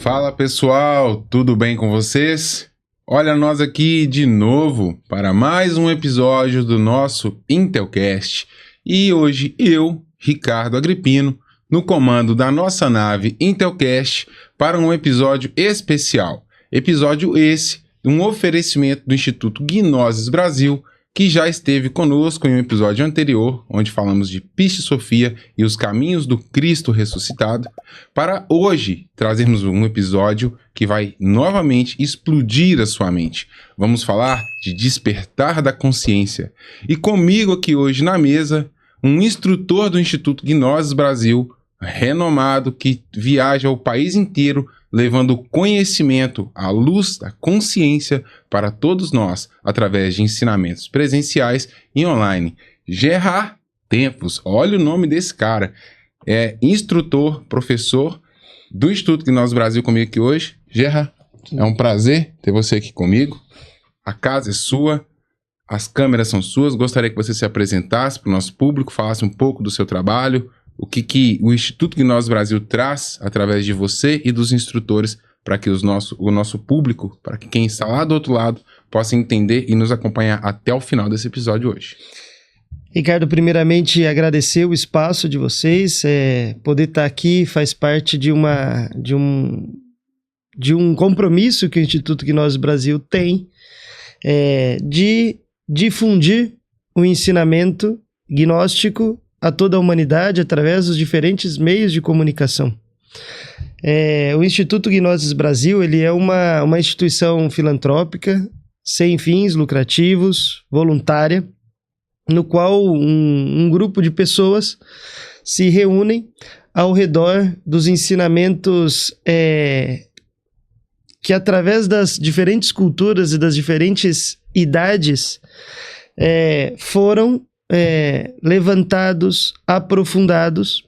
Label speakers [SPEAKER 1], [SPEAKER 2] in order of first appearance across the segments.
[SPEAKER 1] Fala pessoal, tudo bem com vocês? Olha nós aqui de novo para mais um episódio do nosso Intelcast. E hoje eu, Ricardo Agripino, no comando da nossa nave Intelcast para um episódio especial. Episódio esse, um oferecimento do Instituto Gnosis Brasil, que já esteve conosco em um episódio anterior, onde falamos de Piscis Sophia e os caminhos do Cristo ressuscitado, para hoje trazermos um episódio que vai novamente explodir a sua mente. Vamos falar de despertar da consciência. E comigo aqui hoje na mesa, um instrutor do Instituto Gnosis Brasil, renomado, que viaja o país inteiro levando conhecimento à luz da consciência para todos nós, através de ensinamentos presenciais e online. Gerard Tempos, olha o nome desse cara, é instrutor, professor do Instituto Gnosis Brasil comigo aqui hoje. Gerard, é um prazer ter você aqui comigo, a casa é sua, as câmeras são suas, gostaria que você se apresentasse para o nosso público, falasse um pouco do seu trabalho, o que o Instituto Gnosis Brasil traz através de você e dos instrutores para que o nosso público, para que quem está lá do outro lado, possa entender e nos acompanhar até o final desse episódio hoje.
[SPEAKER 2] Ricardo, primeiramente agradecer o espaço de vocês, poder estar aqui faz parte de um compromisso que o Instituto Gnosis Brasil tem de difundir o ensinamento gnóstico a toda a humanidade através dos diferentes meios de comunicação. O Instituto Gnosis Brasil ele é uma instituição filantrópica, sem fins lucrativos, voluntária, no qual um grupo de pessoas se reúnem ao redor dos ensinamentos que através das diferentes culturas e das diferentes idades foram levantados, aprofundados,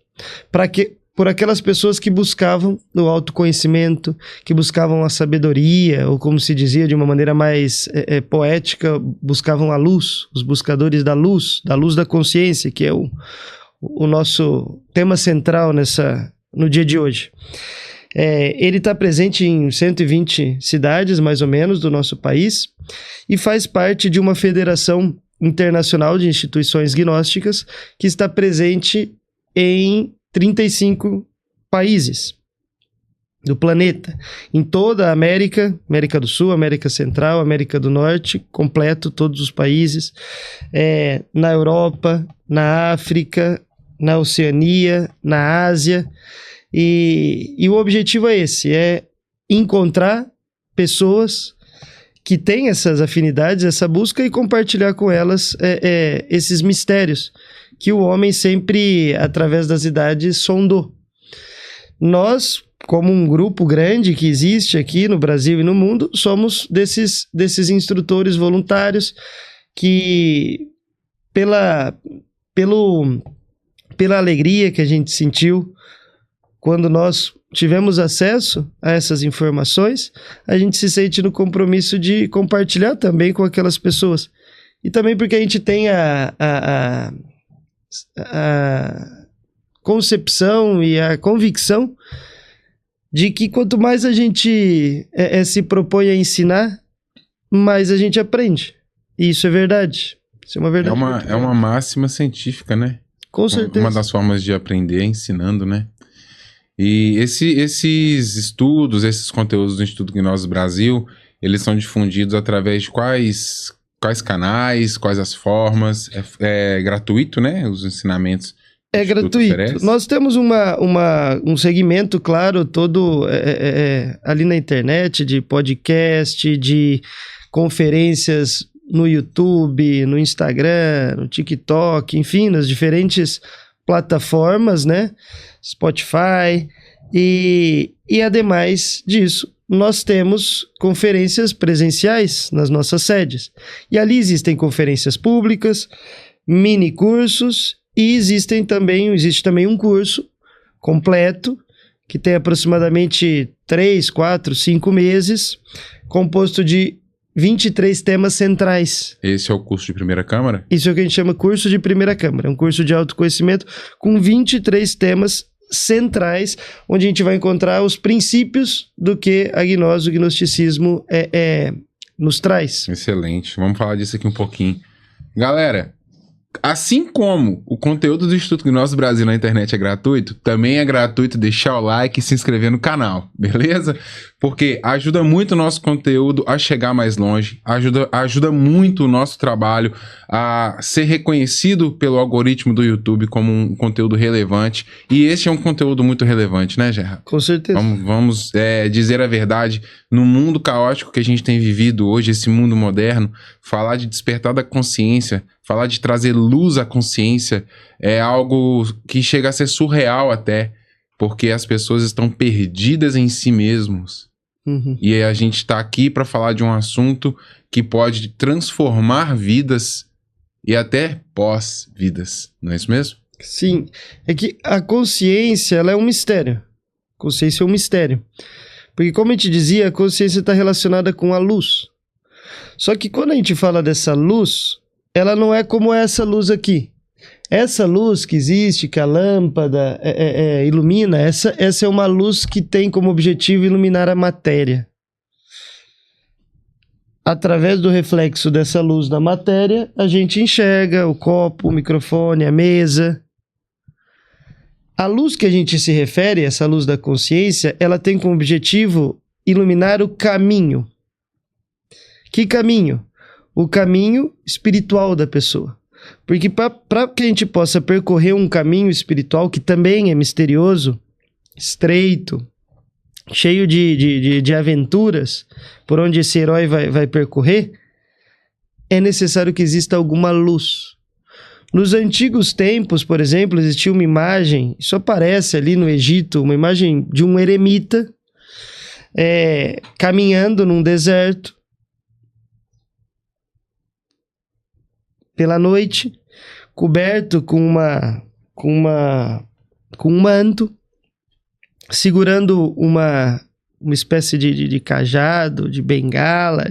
[SPEAKER 2] por aquelas pessoas que buscavam o autoconhecimento, que buscavam a sabedoria, ou como se dizia de uma maneira mais poética, buscavam a luz, os buscadores da luz da consciência, que é o nosso tema central no dia de hoje. Ele está presente em 120 cidades, mais ou menos, do nosso país, e faz parte de uma federação internacional de instituições gnósticas que está presente em 35 países do planeta, em toda a América do Sul, América Central, América do Norte, completo todos os países, na Europa, na África, na Oceania, na Ásia, e o objetivo é esse, encontrar pessoas que têm essas afinidades, essa busca, e compartilhar com elas esses mistérios que o homem sempre, através das idades, sondou. Nós, como um grupo grande que existe aqui no Brasil e no mundo, somos desses instrutores voluntários que, pela alegria que a gente sentiu quando nós tivemos acesso a essas informações, a gente se sente no compromisso de compartilhar também com aquelas pessoas. E também porque a gente tem a concepção e a convicção de que quanto mais a gente se propõe a ensinar, mais a gente aprende. E isso é verdade. Isso é uma verdade.
[SPEAKER 1] É uma máxima científica, né?
[SPEAKER 2] Com certeza.
[SPEAKER 1] Uma das formas de aprender é ensinando, né? E esses estudos, esses conteúdos do Instituto Gnosis Brasil, eles são difundidos através de quais canais, quais as formas? É gratuito, né? Os ensinamentos.
[SPEAKER 2] É gratuito. Oferece. Nós temos um segmento, claro, todo ali na internet, de podcast, de conferências no YouTube, no Instagram, no TikTok, enfim, nas diferentes plataformas, né? Spotify, e ademais disso, nós temos conferências presenciais nas nossas sedes. E ali existem conferências públicas, mini cursos, e existe também um curso completo, que tem aproximadamente 3, 4, 5 meses, composto de 23 temas centrais.
[SPEAKER 1] Esse é o curso de primeira câmara?
[SPEAKER 2] Isso é o que a gente chama curso de primeira câmara. É um curso de autoconhecimento com 23 temas centrais, onde a gente vai encontrar os princípios do que a gnose, o gnosticismo nos traz.
[SPEAKER 1] Excelente. Vamos falar disso aqui um pouquinho. Galera, assim como o conteúdo do Instituto Gnose Brasil na internet é gratuito, também é gratuito deixar o like e se inscrever no canal, beleza? Porque ajuda muito o nosso conteúdo a chegar mais longe, ajuda muito o nosso trabalho a ser reconhecido pelo algoritmo do YouTube como um conteúdo relevante. E esse é um conteúdo muito relevante, né, Gerard?
[SPEAKER 2] Com certeza.
[SPEAKER 1] Vamos dizer a verdade, no mundo caótico que a gente tem vivido hoje, esse mundo moderno, falar de despertar da consciência, falar de trazer luz à consciência é algo que chega a ser surreal até, porque as pessoas estão perdidas em si mesmos.
[SPEAKER 2] Uhum.
[SPEAKER 1] E a gente está aqui para falar de um assunto que pode transformar vidas e até pós-vidas, não é isso mesmo?
[SPEAKER 2] Sim, é que a consciência, ela é um mistério. A consciência é um mistério. Porque, como eu te dizia, a consciência está relacionada com a luz. Só que quando a gente fala dessa luz, ela não é como essa luz aqui. Essa luz que existe, que a lâmpada ilumina, essa é uma luz que tem como objetivo iluminar a matéria. Através do reflexo dessa luz na matéria, a gente enxerga o copo, o microfone, a mesa. A luz que a gente se refere, essa luz da consciência, ela tem como objetivo iluminar o caminho. Que caminho? O caminho espiritual da pessoa. Porque para que a gente possa percorrer um caminho espiritual que também é misterioso, estreito, cheio de aventuras, por onde esse herói vai percorrer, é necessário que exista alguma luz. Nos antigos tempos, por exemplo, existia uma imagem, isso aparece ali no Egito, uma imagem de um eremita caminhando num deserto, pela noite, coberto com um manto, segurando uma espécie de cajado, de bengala,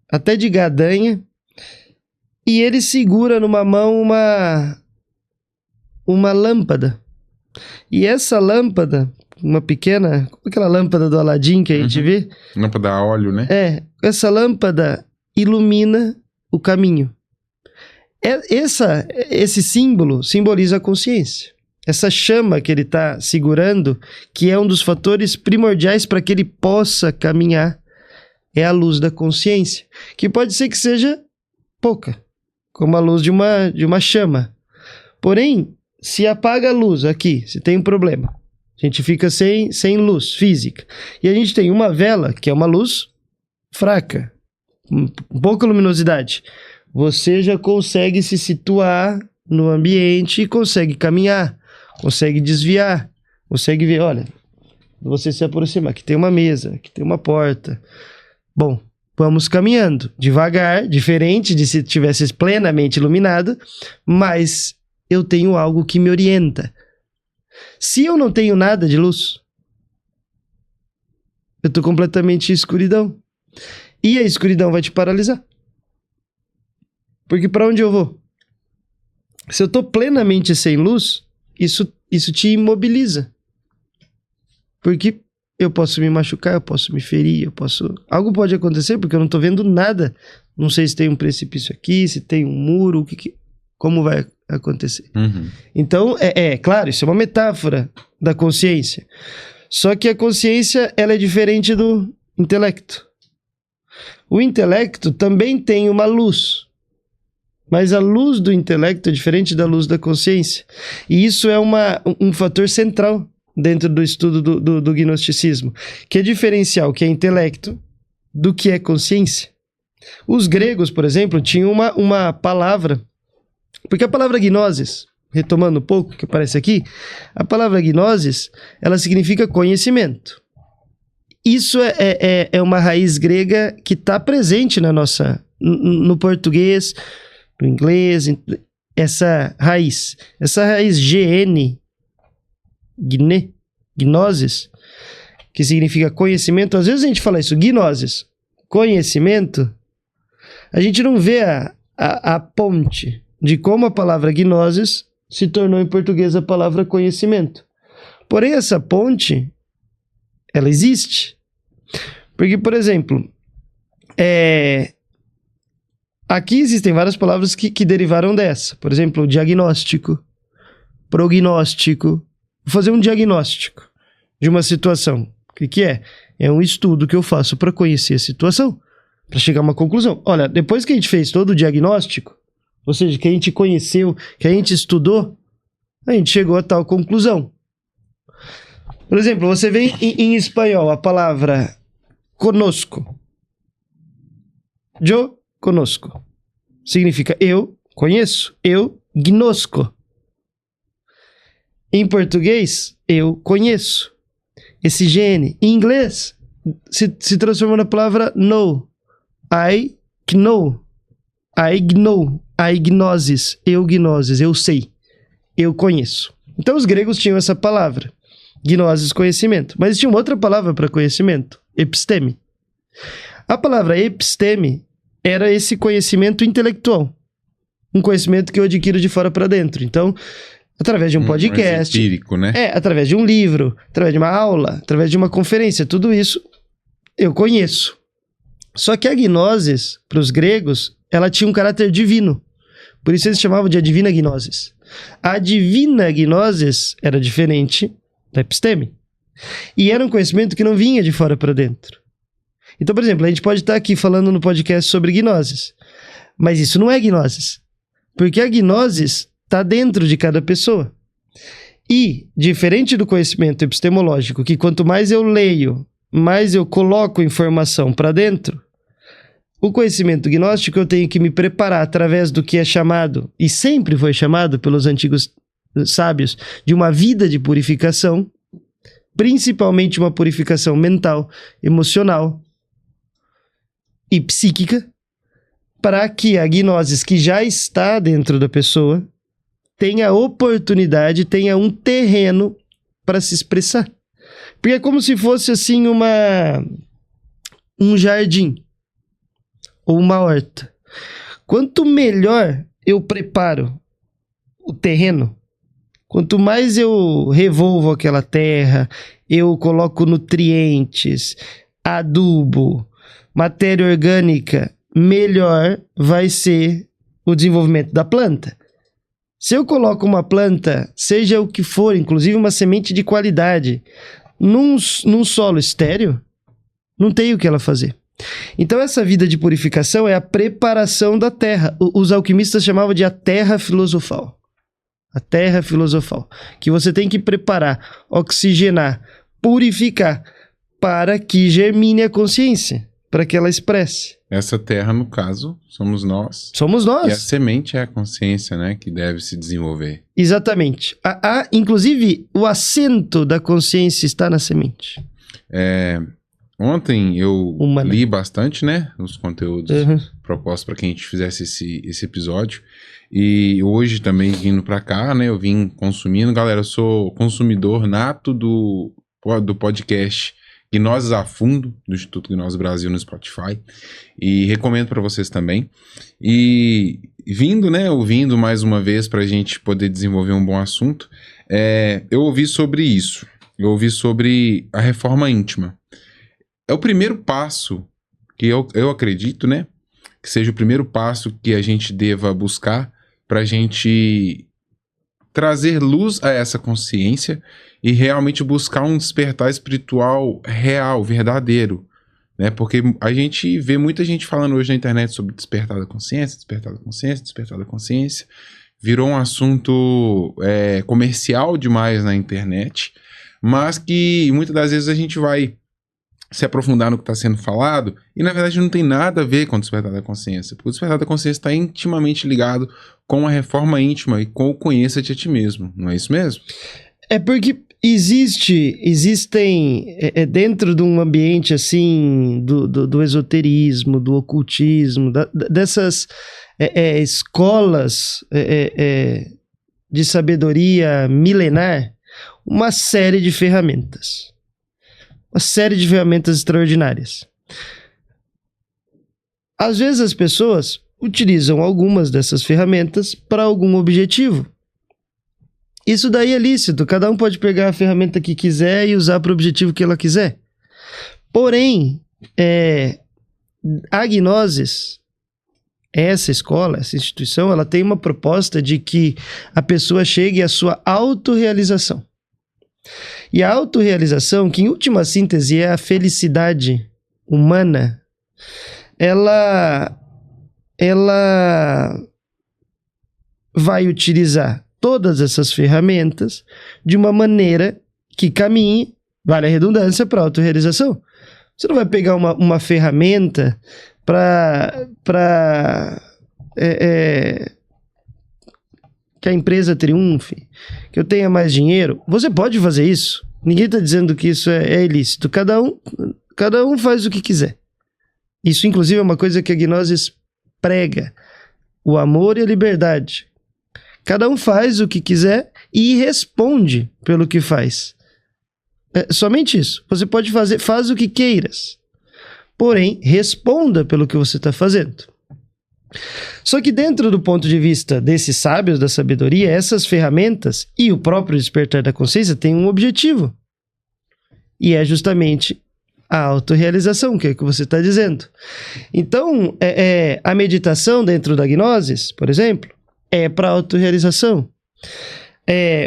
[SPEAKER 2] até de gadanha, e ele segura numa mão uma lâmpada. E essa lâmpada, uma pequena, como aquela lâmpada do Aladim que a gente vê?
[SPEAKER 1] Lâmpada a óleo, né?
[SPEAKER 2] Essa lâmpada ilumina o caminho. Esse símbolo simboliza a consciência. Essa chama que ele está segurando, que é um dos fatores primordiais para que ele possa caminhar, é a luz da consciência, que pode ser que seja pouca, como a luz de uma chama. Porém, se apaga a luz aqui, se tem um problema, a gente fica sem luz física. E a gente tem uma vela, que é uma luz fraca, pouca luminosidade. Você já consegue se situar no ambiente e consegue caminhar, consegue desviar, consegue ver, olha, você se aproximar, aqui tem uma mesa, aqui tem uma porta. Bom, vamos caminhando, devagar, diferente de se tivesse plenamente iluminado, mas eu tenho algo que me orienta. Se eu não tenho nada de luz, eu estou completamente em escuridão. E a escuridão vai te paralisar. Porque para onde eu vou? Se eu estou plenamente sem luz, isso te imobiliza. Porque eu posso me machucar, eu posso me ferir, algo pode acontecer porque eu não estou vendo nada. Não sei se tem um precipício aqui, se tem um muro, como vai acontecer.
[SPEAKER 1] Uhum.
[SPEAKER 2] Então, claro, isso é uma metáfora da consciência. Só que a consciência, ela é diferente do intelecto. O intelecto também tem uma luz, mas a luz do intelecto é diferente da luz da consciência. E isso é um fator central dentro do estudo do gnosticismo, que é diferenciar o que é intelecto do que é consciência. Os gregos, por exemplo, tinham uma palavra, porque a palavra gnosis, retomando um pouco o que aparece aqui, a palavra gnosis, ela significa conhecimento. Isso é uma raiz grega que está presente no português, no inglês, essa raiz gnosis, que significa conhecimento. Às vezes a gente fala isso, gnosis, conhecimento, a gente não vê a ponte de como a palavra gnosis se tornou em português a palavra conhecimento. Porém, essa ponte, ela existe. Porque, por exemplo, aqui existem várias palavras que derivaram dessa. Por exemplo, diagnóstico, prognóstico. Vou fazer um diagnóstico de uma situação. O que é? É um estudo que eu faço para conhecer a situação, para chegar a uma conclusão. Olha, depois que a gente fez todo o diagnóstico, ou seja, que a gente conheceu, que a gente estudou, a gente chegou a tal conclusão. Por exemplo, você vê em espanhol a palavra conosco. Yo conozco. Significa eu conheço, eu gnosco. Em português, eu conheço. Esse gene, em inglês, se transformou na palavra know. I know. I know. I gnosis. Eu gnosis. Eu sei. Eu conheço. Então os gregos tinham essa palavra. Gnosis, conhecimento. Mas tinha uma outra palavra para conhecimento. Episteme. A palavra episteme era esse conhecimento intelectual. Um conhecimento que eu adquiro de fora para dentro. Então, através de um podcast.
[SPEAKER 1] Empírico, né?
[SPEAKER 2] Através de um livro, através de uma aula, através de uma conferência. Tudo isso eu conheço. Só que a gnosis, para os gregos, ela tinha um caráter divino. Por isso eles chamavam de a divina gnosis. A divina gnosis era diferente da episteme. E era um conhecimento que não vinha de fora para dentro. Então, por exemplo, a gente pode estar aqui falando no podcast sobre gnosis. Mas isso não é gnosis. Porque a gnosis está dentro de cada pessoa. E, diferente do conhecimento epistemológico, que quanto mais eu leio, mais eu coloco informação para dentro, o conhecimento gnóstico eu tenho que me preparar através do que é chamado, e sempre foi chamado pelos antigos sábios, de uma vida de purificação, principalmente uma purificação mental, emocional e psíquica, para que a gnosis que já está dentro da pessoa tenha oportunidade, tenha um terreno para se expressar. Porque é como se fosse assim um jardim ou uma horta. Quanto melhor eu preparo o terreno, quanto mais eu revolvo aquela terra, eu coloco nutrientes, adubo, matéria orgânica, melhor vai ser o desenvolvimento da planta. Se eu coloco uma planta, seja o que for, inclusive uma semente de qualidade, num solo estéril, não tem o que ela fazer. Então essa vida de purificação é a preparação da terra. Os alquimistas chamavam de a terra filosofal. A terra filosofal. Que você tem que preparar, oxigenar, purificar, para que germine a consciência, para que ela expresse.
[SPEAKER 1] Essa terra, no caso, somos nós.
[SPEAKER 2] Somos nós.
[SPEAKER 1] E a semente é a consciência, né? Que deve se desenvolver.
[SPEAKER 2] Exatamente. Inclusive, o assento da consciência está na semente.
[SPEAKER 1] Ontem eu li bastante, né? Os conteúdos propostos para que a gente fizesse esse episódio. E hoje também, vindo para cá, né? Eu vim consumindo. Galera, eu sou consumidor nato do podcast Gnoses a Fundo, do Instituto Gnoses Brasil no Spotify, e recomendo para vocês também. E ouvindo mais uma vez para a gente poder desenvolver um bom assunto, eu ouvi sobre isso, eu ouvi sobre a reforma íntima. É o primeiro passo que eu acredito, né, que seja o primeiro passo que a gente deva buscar para a gente trazer luz a essa consciência e realmente buscar um despertar espiritual real, verdadeiro, né? Porque a gente vê muita gente falando hoje na internet sobre despertar da consciência, despertar da consciência, despertar da consciência. Virou um assunto comercial demais na internet, mas que muitas das vezes a gente vai se aprofundar no que está sendo falado e na verdade não tem nada a ver com o despertar da consciência, porque o despertar da consciência está intimamente ligado com a reforma íntima e com o conheça-te a ti mesmo, não é isso mesmo?
[SPEAKER 2] É porque existem dentro de um ambiente assim do esoterismo, do ocultismo, dessas escolas de sabedoria milenar, uma série de ferramentas. Uma série de ferramentas extraordinárias. Às vezes as pessoas utilizam algumas dessas ferramentas para algum objetivo. Isso daí é lícito, cada um pode pegar a ferramenta que quiser e usar para o objetivo que ela quiser. Porém, a Gnosis, essa escola, essa instituição, ela tem uma proposta de que a pessoa chegue à sua autorrealização. E a autorrealização, que em última síntese é a felicidade humana, ela vai utilizar todas essas ferramentas de uma maneira que caminhe, vale a redundância, para a autorrealização. Você não vai pegar uma ferramenta para que a empresa triunfe, que eu tenha mais dinheiro. Você pode fazer isso. Ninguém está dizendo que isso é ilícito. Cada um faz o que quiser. Isso, inclusive, é uma coisa que a Gnosis prega. O amor e a liberdade. Cada um faz o que quiser e responde pelo que faz. Somente isso. Você pode faz o que queiras. Porém, responda pelo que você está fazendo. Só que dentro do ponto de vista desses sábios da sabedoria, essas ferramentas e o próprio despertar da consciência têm um objetivo. E é justamente a autorrealização, que é o que você está dizendo. Então, a meditação dentro da Gnosis, por exemplo, é para autorrealização.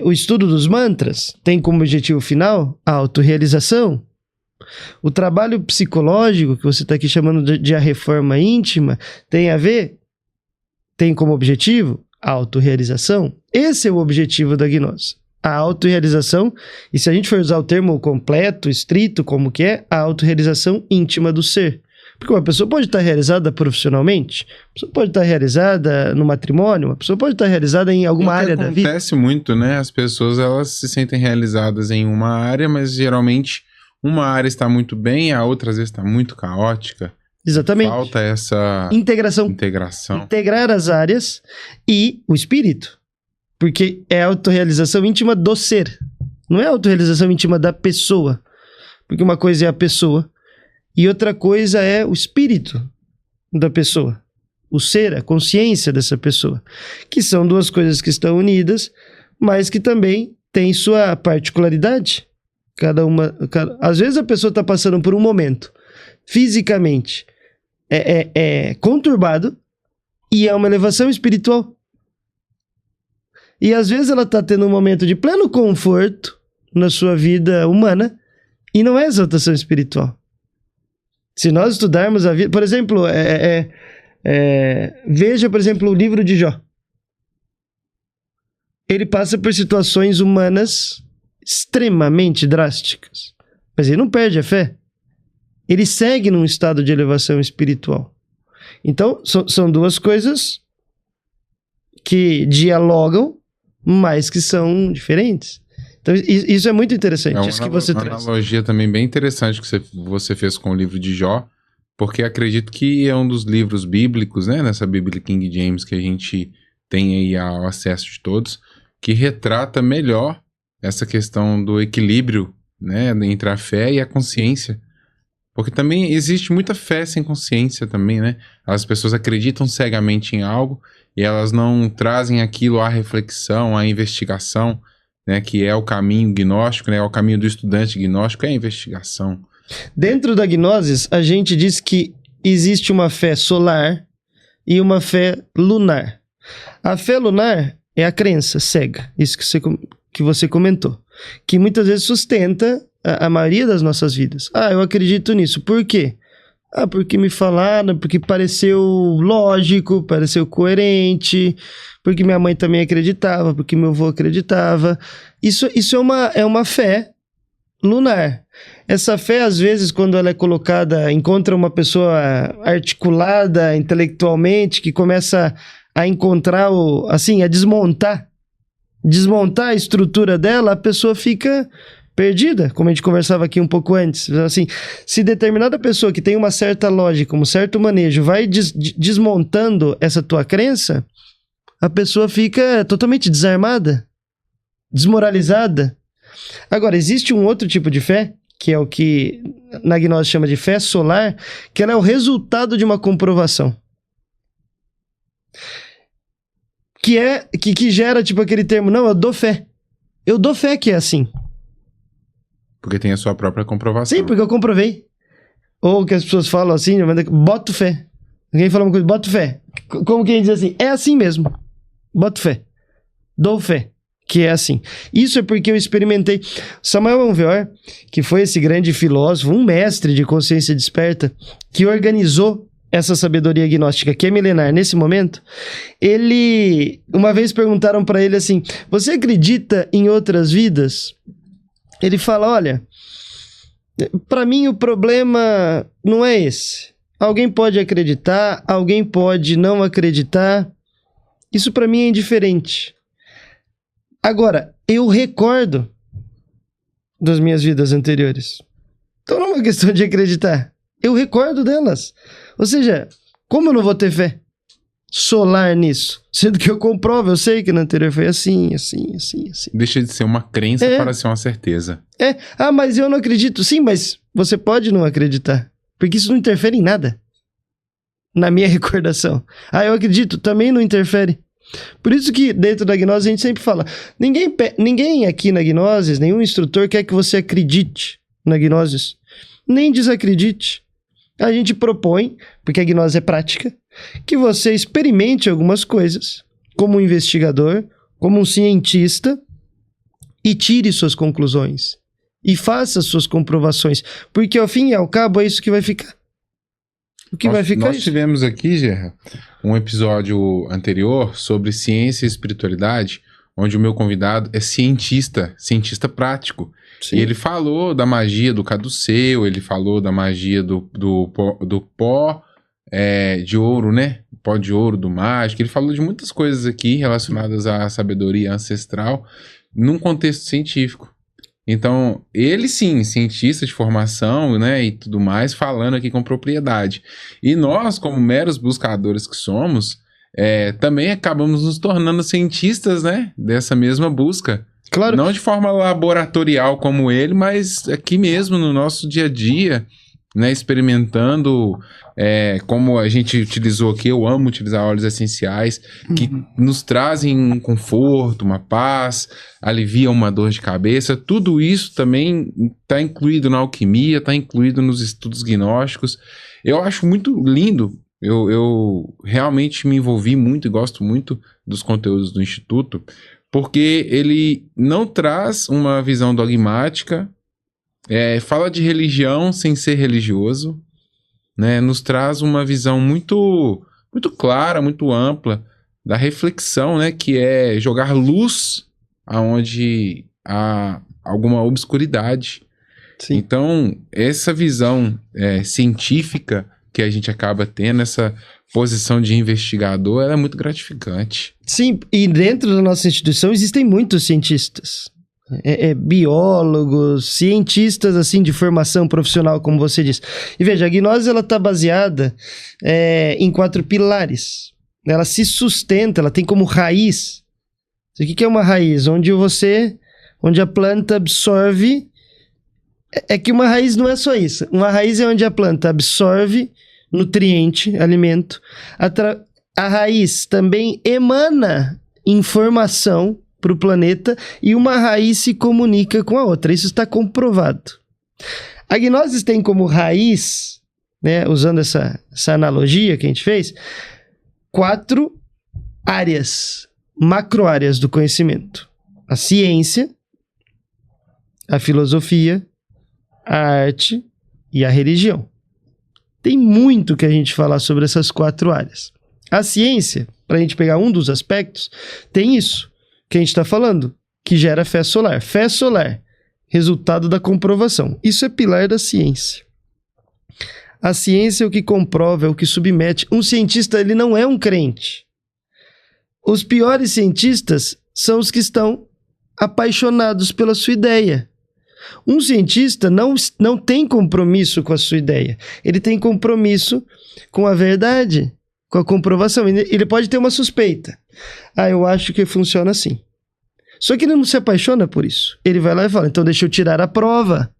[SPEAKER 2] O estudo dos mantras tem como objetivo final a autorrealização. O trabalho psicológico, que você está aqui chamando de a reforma íntima, tem como objetivo a autorrealização. Esse é o objetivo da gnose. A autorrealização, e se a gente for usar o termo completo, estrito, como que é, a autorrealização íntima do ser. Porque uma pessoa pode estar realizada profissionalmente, uma pessoa pode estar realizada no matrimônio, uma pessoa pode estar realizada em alguma área da vida.
[SPEAKER 1] Acontece muito, né? As pessoas, elas se sentem realizadas em uma área, mas geralmente uma área está muito bem, a outra às vezes está muito caótica.
[SPEAKER 2] Exatamente.
[SPEAKER 1] Falta essa
[SPEAKER 2] integração. Integrar as áreas e o espírito. Porque é a autorrealização íntima do ser. Não é a autorrealização íntima da pessoa. Porque uma coisa é a pessoa e outra coisa é o espírito da pessoa. O ser, a consciência dessa pessoa. Que são duas coisas que estão unidas, mas que também têm sua particularidade. Às vezes a pessoa está passando por um momento fisicamente conturbado e é uma elevação espiritual. E às vezes ela está tendo um momento de pleno conforto na sua vida humana e não é exaltação espiritual. Se nós estudarmos a vida... Por exemplo, veja, por exemplo, o livro de Jó. Ele passa por situações humanas extremamente drásticas. Mas ele não perde a fé. Ele segue num estado de elevação espiritual. Então, são duas coisas que dialogam, mas que são diferentes. Então, isso é muito interessante. Isso que você traz.
[SPEAKER 1] Uma analogia também bem interessante que você fez com o livro de Jó, porque acredito que é um dos livros bíblicos, né, nessa Bíblia King James que a gente tem aí ao acesso de todos, que retrata melhor essa questão do equilíbrio, né, entre a fé e a consciência. Porque também existe muita fé sem consciência também, né? As pessoas acreditam cegamente em algo e elas não trazem aquilo à reflexão, à investigação, né? Que é o caminho gnóstico, né? O caminho do estudante gnóstico é a investigação.
[SPEAKER 2] Dentro da gnosis, a gente diz que existe uma fé solar e uma fé lunar. A fé lunar é a crença cega, isso que você comentou, que muitas vezes sustenta a maioria das nossas vidas. Eu acredito nisso. Por quê? Porque me falaram, porque pareceu lógico, pareceu coerente, porque minha mãe também acreditava, porque meu avô acreditava. Isso é uma fé lunar. Essa fé, às vezes, quando ela é colocada, encontra uma pessoa articulada intelectualmente, que começa a encontrar, a desmontar a estrutura dela, a pessoa fica perdida, como a gente conversava aqui um pouco antes. Assim, se determinada pessoa que tem uma certa lógica, um certo manejo, vai desmontando essa tua crença, a pessoa fica totalmente desarmada, desmoralizada. Agora, existe um outro tipo de fé, que é o que na gnose chama de fé solar, que ela é o resultado de uma comprovação. Que gera, tipo, aquele termo, não, eu dou fé. Eu dou fé que é assim.
[SPEAKER 1] Porque tem a sua própria comprovação.
[SPEAKER 2] Sim, porque eu comprovei. Ou que as pessoas falam assim, boto fé. Ninguém fala uma coisa, boto fé. Como quem diz assim, é assim mesmo. Boto fé. Dou fé. Que é assim. Isso é porque eu experimentei. Samuel Monveor, que foi esse grande filósofo, um mestre de consciência desperta, que organizou essa sabedoria gnóstica, que é milenar nesse momento, ele... Uma vez perguntaram para ele assim, você acredita em outras vidas? Ele fala, olha, para mim o problema não é esse. Alguém pode acreditar, alguém pode não acreditar. Isso para mim é indiferente. Agora, eu recordo das minhas vidas anteriores. Então não é uma questão de acreditar. Eu recordo delas. Ou seja, como eu não vou ter fé solar nisso? Sendo que eu comprovo, eu sei que no anterior foi assim.
[SPEAKER 1] Deixa de ser uma crença para ser uma certeza.
[SPEAKER 2] Mas eu não acredito. Sim, mas você pode não acreditar. Porque isso não interfere em nada. Na minha recordação. Eu acredito, também não interfere. Por isso que dentro da gnose a gente sempre fala, ninguém aqui na gnose, nenhum instrutor quer que você acredite na gnose, nem desacredite. A gente propõe, porque a gnose é prática, que você experimente algumas coisas, como um investigador, como um cientista, e tire suas conclusões. E faça suas comprovações, porque ao fim e ao cabo é isso que vai ficar. O que vai ficar
[SPEAKER 1] nós tivemos aqui, Gerra, um episódio anterior sobre ciência e espiritualidade, onde o meu convidado é cientista prático. Sim. E ele falou da magia do caduceu, ele falou da magia do pó de ouro, né? Pó de ouro, do mágico. Ele falou de muitas coisas aqui relacionadas à sabedoria ancestral num contexto científico. Então, ele sim, cientista de formação, né, e tudo mais, falando aqui com propriedade. E nós, como meros buscadores que somos, também acabamos nos tornando cientistas, né, dessa mesma busca. Claro. Não de forma laboratorial como ele, mas aqui mesmo no nosso dia a dia, né, experimentando, como a gente utilizou aqui, eu amo utilizar óleos essenciais, que nos trazem um conforto, uma paz, aliviam uma dor de cabeça. Tudo isso também está incluído na alquimia, está incluído nos estudos gnósticos. Eu acho muito lindo, eu realmente me envolvi muito e gosto muito dos conteúdos do Instituto, porque ele não traz uma visão dogmática, fala de religião sem ser religioso, né? Nos traz uma visão muito, muito clara, muito ampla da reflexão, né? Que é jogar luz aonde há alguma obscuridade. Sim. Então, essa visão científica que a gente acaba tendo, essa posição de investigador, ela é muito gratificante.
[SPEAKER 2] Sim, e dentro da nossa instituição existem muitos cientistas. Biólogos, cientistas assim de formação profissional, como você disse. E veja, a gnose ela está baseada em 4 pilares. Ela se sustenta, ela tem como raiz. O que é uma raiz? Onde a planta absorve. É que uma raiz não é só isso. Uma raiz é onde a planta absorve nutriente, alimento. A raiz também emana informação para o planeta e uma raiz se comunica com a outra. Isso está comprovado. A gnose tem como raiz, né, usando essa analogia que a gente fez, 4 áreas, macro-áreas do conhecimento. A ciência, a filosofia, a arte e a religião. Tem muito que a gente falar sobre essas 4 áreas. A ciência, para a gente pegar um dos aspectos, tem isso que a gente está falando, que gera fé solar. Fé solar, resultado da comprovação. Isso é pilar da ciência. A ciência é o que comprova, é o que submete. Um cientista, ele não é um crente. Os piores cientistas são os que estão apaixonados pela sua ideia. Um cientista não tem compromisso com a sua ideia. Ele tem compromisso com a verdade, com a comprovação. Ele pode ter uma suspeita. Eu acho que funciona assim. Só que ele não se apaixona por isso. Ele vai lá e fala, então deixa eu tirar a prova.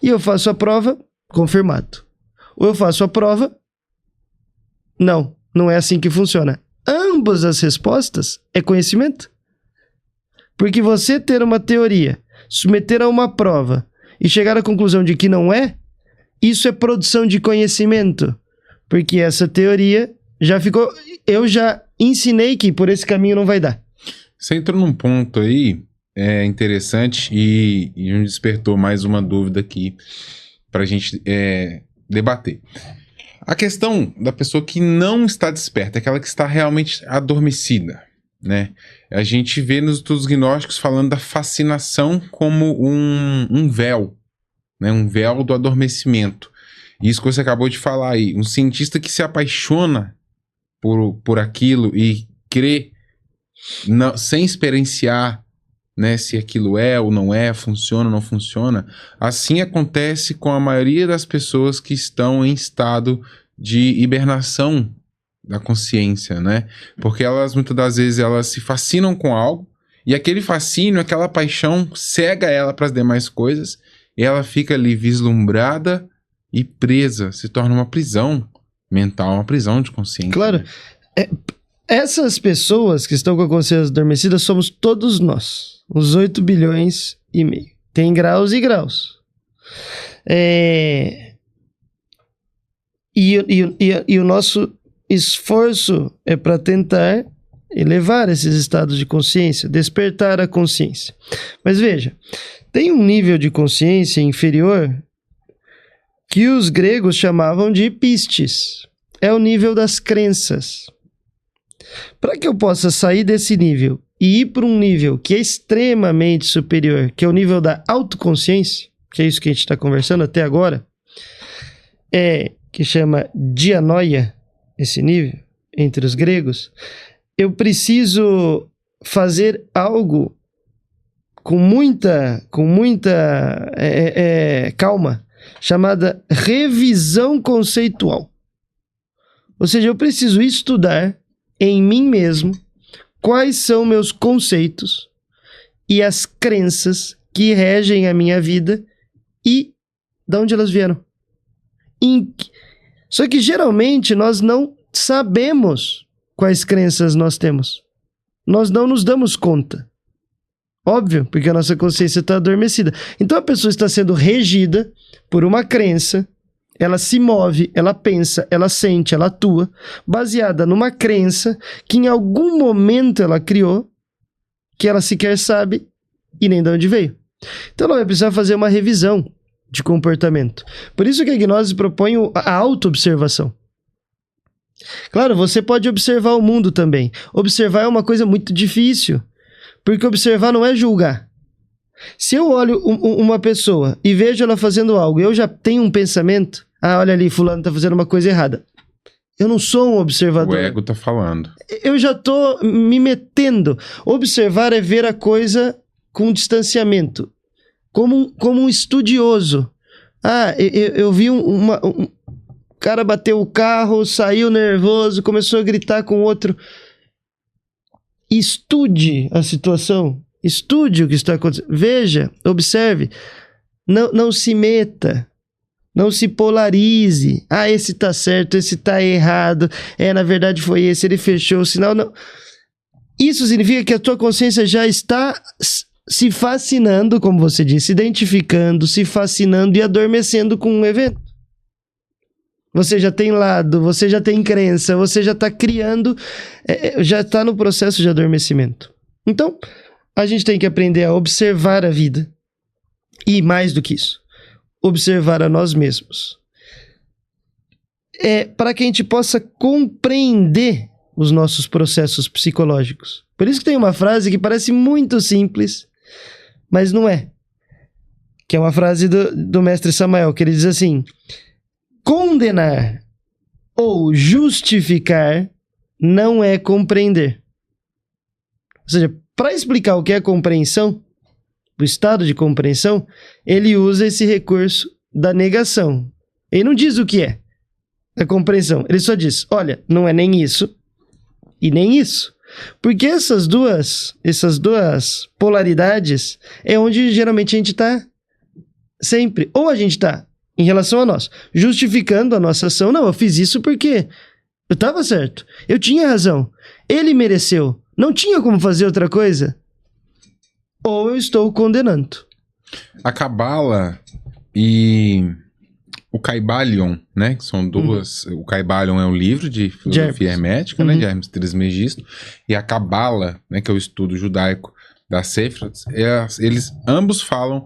[SPEAKER 2] E eu faço a prova, confirmado. Ou eu faço a prova, não é assim que funciona. Ambas as respostas é conhecimento. Porque você ter uma teoria, submeter a uma prova e chegar à conclusão de que não é, isso é produção de conhecimento. Porque essa teoria já ficou... Eu já ensinei que por esse caminho não vai dar.
[SPEAKER 1] Você entrou num ponto aí interessante e me despertou mais uma dúvida aqui pra gente debater. A questão da pessoa que não está desperta, aquela que está realmente adormecida, né? A gente vê nos estudos gnósticos falando da fascinação como um véu, né? Um véu do adormecimento. Isso que você acabou de falar aí. Um cientista que se apaixona por aquilo e crê sem experienciar, né, se aquilo é ou não é, funciona ou não funciona. Assim acontece com a maioria das pessoas que estão em estado de hibernação da consciência, né? Porque elas, muitas das vezes, elas se fascinam com algo e aquele fascínio, aquela paixão cega ela para as demais coisas e ela fica ali vislumbrada e presa, se torna uma prisão mental, uma prisão de consciência.
[SPEAKER 2] Claro.
[SPEAKER 1] Né?
[SPEAKER 2] Essas pessoas que estão com a consciência adormecida somos todos nós. Os 8 bilhões e meio. Tem graus e graus. E o nosso esforço é para tentar elevar esses estados de consciência, despertar a consciência. Mas veja, tem um nível de consciência inferior que os gregos chamavam de pistes. É o nível das crenças. Para que eu possa sair desse nível e ir para um nível que é extremamente superior, que é o nível da autoconsciência, que é isso que a gente está conversando até agora, que chama dianoia, esse nível, entre os gregos, eu preciso fazer algo com muita calma, chamada revisão conceitual. Ou seja, eu preciso estudar em mim mesmo quais são meus conceitos e as crenças que regem a minha vida e de onde elas vieram. Só que geralmente nós não sabemos quais crenças nós temos. Nós não nos damos conta. Óbvio, porque a nossa consciência está adormecida. Então a pessoa está sendo regida por uma crença, ela se move, ela pensa, ela sente, ela atua, baseada numa crença que em algum momento ela criou, que ela sequer sabe e nem de onde veio. Então ela vai precisar fazer uma revisão de comportamento. Por isso que a gnose propõe a auto-observação. Claro, você pode observar o mundo também. Observar é uma coisa muito difícil, porque observar não é julgar. Se eu olho uma pessoa e vejo ela fazendo algo, eu já tenho um pensamento, olha ali, fulano está fazendo uma coisa errada. Eu não sou um observador.
[SPEAKER 1] O ego está falando.
[SPEAKER 2] Eu já estou me metendo. Observar é ver a coisa com distanciamento, como um estudioso. Eu vi um cara bateu o carro, saiu nervoso, começou a gritar com o outro. Estude a situação. Estude o que está acontecendo. Veja, observe. Não se meta. Não se polarize. Esse está certo, esse está errado. Na verdade foi esse, ele fechou o sinal. Não. Isso significa que a tua consciência já está se fascinando, como você disse, identificando, se fascinando e adormecendo com um evento. Você já tem lado, você já tem crença, você já está criando, já está no processo de adormecimento. Então, a gente tem que aprender a observar a vida. E mais do que isso, observar a nós mesmos. Para que a gente possa compreender os nossos processos psicológicos. Por isso que tem uma frase que parece muito simples, mas não é. Que é uma frase do mestre Samael, que ele diz assim: condenar ou justificar não é compreender. Ou seja, para explicar o que é compreensão, o estado de compreensão, ele usa esse recurso da negação. Ele não diz o que é a compreensão. Ele só diz, olha, não é nem isso e nem isso. Porque essas duas polaridades é onde geralmente a gente está sempre. Ou a gente está em relação a nós, justificando a nossa ação. Não, eu fiz isso porque eu estava certo. Eu tinha razão. Ele mereceu. Não tinha como fazer outra coisa. ou eu estou condenando.
[SPEAKER 1] A Cabala e o Caibalion, né? Que são duas. O Caibalion é um livro de filosofia hermética, né? De Hermes Trismegisto. E a Cabala, né? Que é o estudo judaico das Sefirot, eles ambos falam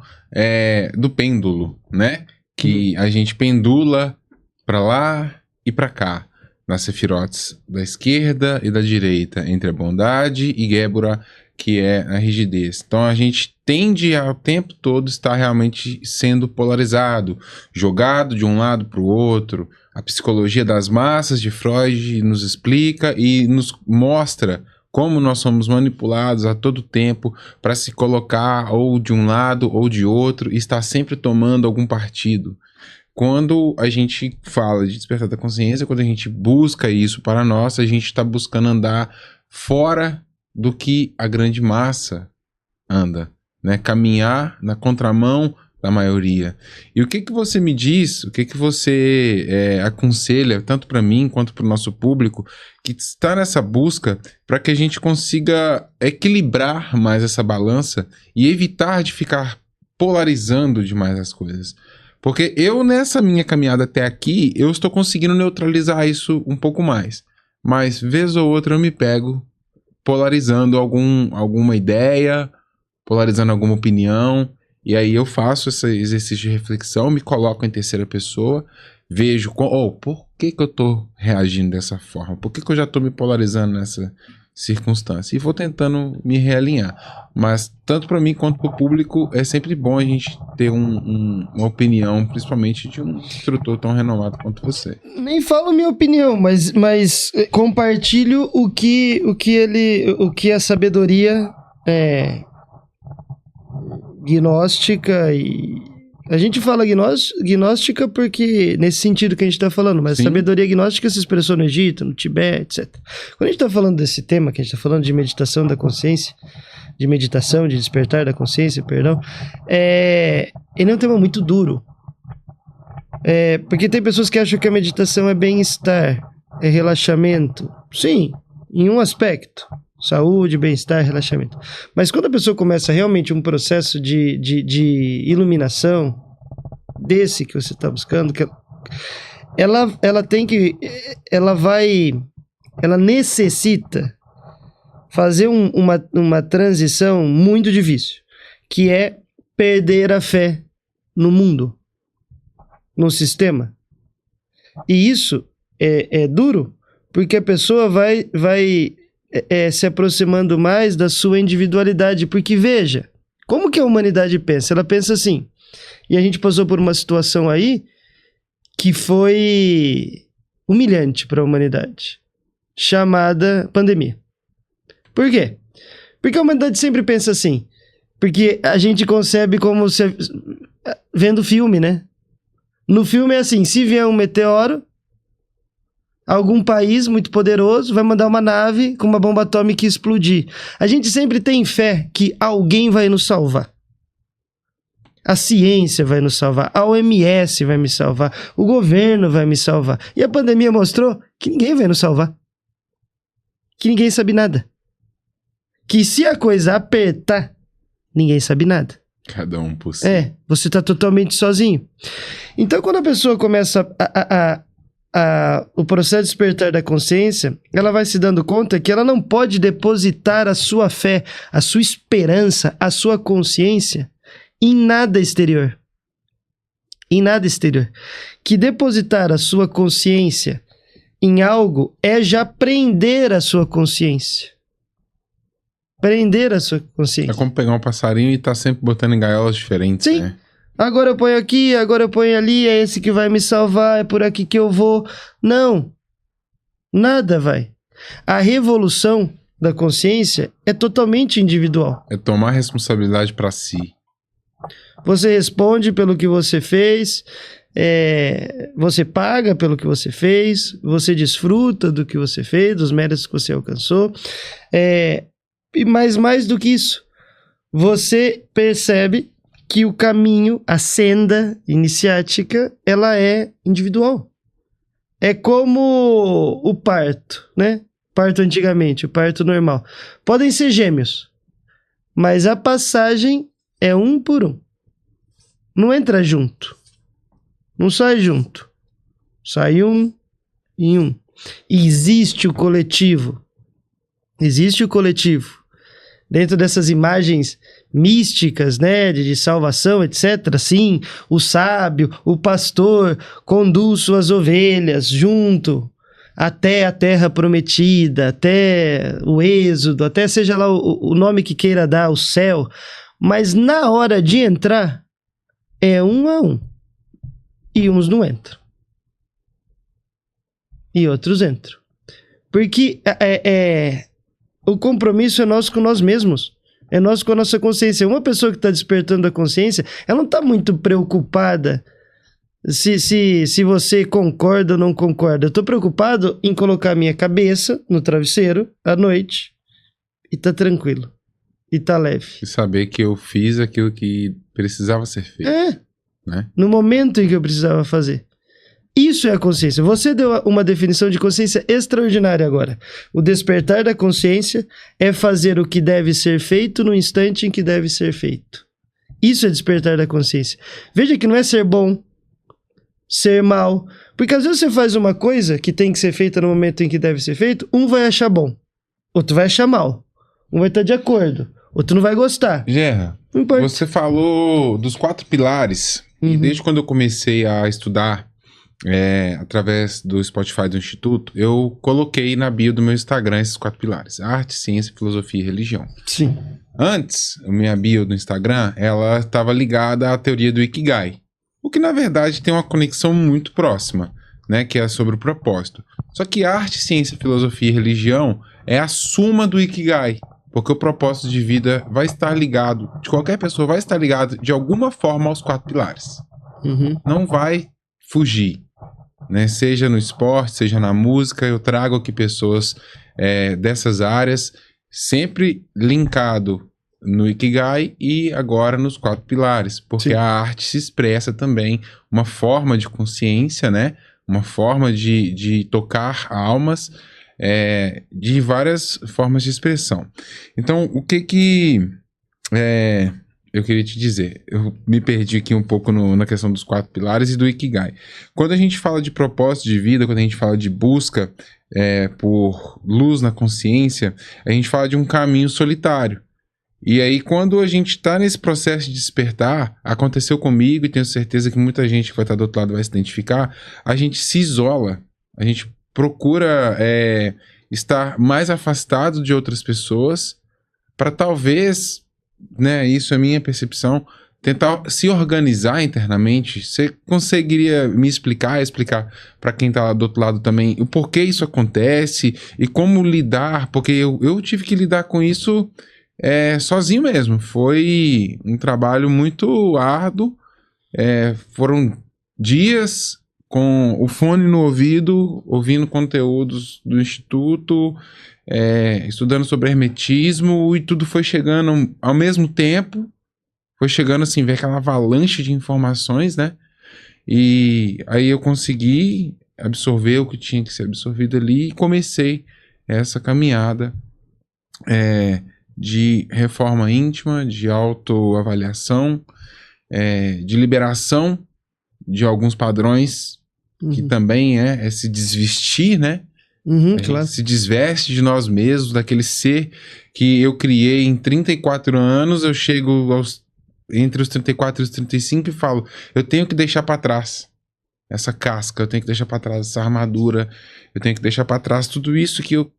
[SPEAKER 1] do pêndulo, né? Que a gente pendula para lá e para cá. Nas Sefirotes da esquerda e da direita, entre a bondade e Gébora, que é a rigidez. Então a gente tende ao tempo todo estar realmente sendo polarizado, jogado de um lado para o outro. A psicologia das massas de Freud nos explica e nos mostra como nós somos manipulados a todo tempo para se colocar ou de um lado ou de outro e estar sempre tomando algum partido. Quando a gente fala de despertar da consciência, quando a gente busca isso para nós, a gente está buscando andar fora do que a grande massa anda, né? Caminhar na contramão da maioria. E o que você me diz, o que você aconselha, tanto para mim quanto para o nosso público, que está nessa busca para que a gente consiga equilibrar mais essa balança e evitar de ficar polarizando demais as coisas? Porque eu, nessa minha caminhada até aqui, eu estou conseguindo neutralizar isso um pouco mais. Mas, vez ou outra, eu me pego polarizando alguma ideia, polarizando alguma opinião. E aí eu faço esse exercício de reflexão, me coloco em terceira pessoa, vejo, por que eu estou reagindo dessa forma? Por que eu já estou me polarizando nessa circunstância? E vou tentando me realinhar. Mas, tanto para mim quanto para o público, é sempre bom a gente ter uma opinião, principalmente de um instrutor tão renomado quanto você.
[SPEAKER 2] Nem falo minha opinião, mas compartilho o que a sabedoria gnóstica e... A gente fala gnóstica porque, nesse sentido que a gente está falando, mas a sabedoria gnóstica se expressou no Egito, no Tibete, etc. Quando a gente está falando desse tema, que a gente está falando de meditação da consciência, de despertar da consciência, perdão, ele é um tema muito duro. Porque tem pessoas que acham que a meditação é bem-estar, é relaxamento. Sim, em um aspecto. Saúde, bem-estar, relaxamento. Mas quando a pessoa começa realmente um processo de iluminação, desse que você está buscando, ela necessita fazer uma transição muito difícil, que é perder a fé no mundo, no sistema. E isso é duro, porque a pessoa vai se aproximando mais da sua individualidade, porque veja, como que a humanidade pensa? Ela pensa assim, e a gente passou por uma situação aí que foi humilhante para a humanidade, chamada pandemia. Por quê? Porque a humanidade sempre pensa assim, porque a gente concebe como se... vendo filme, né? No filme é assim, se vier um meteoro, algum país muito poderoso vai mandar uma nave com uma bomba atômica e explodir. A gente sempre tem fé que alguém vai nos salvar. A ciência vai nos salvar, a OMS vai me salvar, o governo vai me salvar. E a pandemia mostrou que ninguém vai nos salvar. Que ninguém sabe nada. Que se a coisa apertar, ninguém sabe nada.
[SPEAKER 1] Cada um por si.
[SPEAKER 2] Você está totalmente sozinho. Então, quando a pessoa começa o processo de despertar da consciência, ela vai se dando conta que ela não pode depositar a sua fé, a sua esperança, a sua consciência em nada exterior. Em nada exterior. Que depositar a sua consciência em algo é já prender a sua consciência. Prender a sua consciência.
[SPEAKER 1] É como pegar um passarinho e tá sempre botando em gaiolas diferentes,
[SPEAKER 2] Sim.
[SPEAKER 1] né?
[SPEAKER 2] Agora eu ponho aqui, agora eu ponho ali, é esse que vai me salvar, é por aqui que eu vou. Não. Nada vai. A revolução da consciência é totalmente individual.
[SPEAKER 1] É tomar responsabilidade para si.
[SPEAKER 2] Você responde pelo que você fez, você paga pelo que você fez, você desfruta do que você fez, dos méritos que você alcançou. Mas mais do que isso, você percebe que o caminho, a senda iniciática, ela é individual. É como o parto, né? Parto antigamente, o parto normal. Podem ser gêmeos, Mas a passagem é um por um. Não entra junto. Não sai junto. Sai um em um. Existe o coletivo. Existe o coletivo. Dentro dessas imagens místicas, né, de salvação, etc. Sim, o sábio, o pastor conduz suas ovelhas junto até a terra prometida, até o êxodo, até seja lá o nome que queira dar, o céu. Mas na hora de entrar, é um a um. E uns não entram. E outros entram. Porque o compromisso é nosso com nós mesmos. É nosso com a nossa consciência. Uma pessoa que está despertando a consciência, ela não está muito preocupada se você concorda ou não concorda. Eu estou preocupado em colocar minha cabeça no travesseiro à noite e tá tranquilo. E tá leve.
[SPEAKER 1] E saber que eu fiz aquilo que precisava ser feito. Né?
[SPEAKER 2] No momento em que eu precisava fazer. Isso é a consciência. Você deu uma definição de consciência extraordinária agora. O despertar da consciência é fazer o que deve ser feito no instante em que deve ser feito. Isso é despertar da consciência. Veja que não é ser bom, ser mal. Porque às vezes você faz uma coisa que tem que ser feita no momento em que deve ser feito, um vai achar bom, outro vai achar mal. Um vai estar de acordo, outro não vai gostar.
[SPEAKER 1] Gerra, você falou dos 4 pilares. E desde quando eu comecei a estudar através do Spotify do Instituto, eu coloquei na bio do meu Instagram esses 4 pilares: arte, ciência, filosofia e religião.
[SPEAKER 2] Sim.
[SPEAKER 1] Antes, a minha bio do Instagram, ela estava ligada à teoria do Ikigai, o que na verdade tem uma conexão muito próxima, né, que é sobre o propósito. Só que arte, ciência, filosofia e religião é a suma do Ikigai, porque o propósito de vida vai estar ligado, de qualquer pessoa vai estar ligado de alguma forma aos 4 pilares. Não vai fugir, né? Seja no esporte, seja na música, eu trago aqui pessoas dessas áreas, sempre linkado no Ikigai e agora nos 4 pilares, porque a arte se expressa também uma forma de consciência, né? Uma forma de tocar almas, de várias formas de expressão. Então, o que eu queria te dizer? Eu me perdi aqui um pouco na questão dos 4 pilares e do Ikigai. Quando a gente fala de propósito de vida, quando a gente fala de busca por luz na consciência, a gente fala de um caminho solitário. E aí, quando a gente está nesse processo de despertar, aconteceu comigo e tenho certeza que muita gente que vai estar do outro lado vai se identificar, a gente se isola, a gente procura estar mais afastado de outras pessoas para talvez, né, isso é minha percepção, tentar se organizar internamente. Você conseguiria me explicar para quem está lá do outro lado também o porquê isso acontece e como lidar? Porque eu tive que lidar com isso sozinho mesmo. Foi um trabalho muito árduo. Foram dias com o fone no ouvido, ouvindo conteúdos do Instituto, estudando sobre hermetismo, e tudo foi chegando ao mesmo tempo. Foi chegando assim, ver aquela avalanche de informações, né? E aí eu consegui absorver o que tinha que ser absorvido ali e comecei essa caminhada de reforma íntima, de autoavaliação, de liberação de alguns padrões, que também é se desvestir, né?
[SPEAKER 2] Claro.
[SPEAKER 1] Se desveste de nós mesmos, daquele ser que eu criei em 34 anos, eu chego entre os 34 e os 35 e falo, eu tenho que deixar para trás essa casca, eu tenho que deixar para trás essa armadura, eu tenho que deixar para trás tudo isso que eu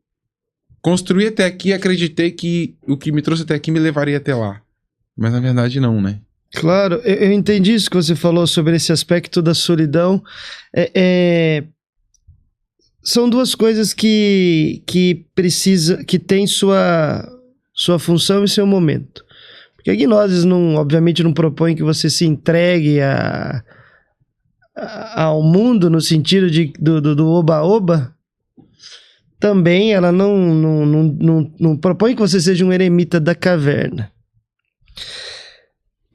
[SPEAKER 1] construí até aqui, acreditei que o que me trouxe até aqui me levaria até lá. Mas na verdade não, né?
[SPEAKER 2] Claro, eu entendi isso que você falou sobre esse aspecto da solidão. São duas coisas que tem sua função e seu momento. Porque a gnose obviamente não propõe que você se entregue ao mundo no sentido do oba-oba. Também ela não propõe que você seja um eremita da caverna.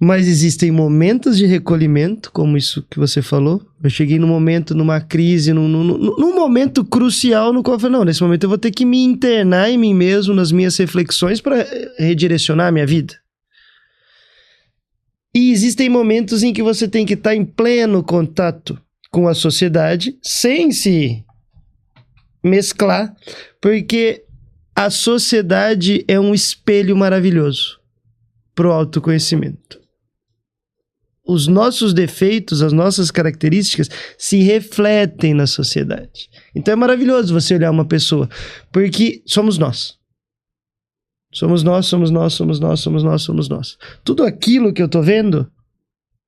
[SPEAKER 2] Mas existem momentos de recolhimento, como isso que você falou. Eu cheguei num momento, numa crise, num momento crucial no qual eu falei, não, nesse momento eu vou ter que me internar em mim mesmo, nas minhas reflexões para redirecionar a minha vida. E existem momentos em que você tem que estar em pleno contato com a sociedade, sem se mesclar, porque a sociedade é um espelho maravilhoso para o autoconhecimento. Os nossos defeitos, as nossas características se refletem na sociedade. Então é maravilhoso você olhar uma pessoa, porque somos nós. Somos nós, somos nós, somos nós, somos nós, somos nós. Tudo aquilo que eu tô vendo,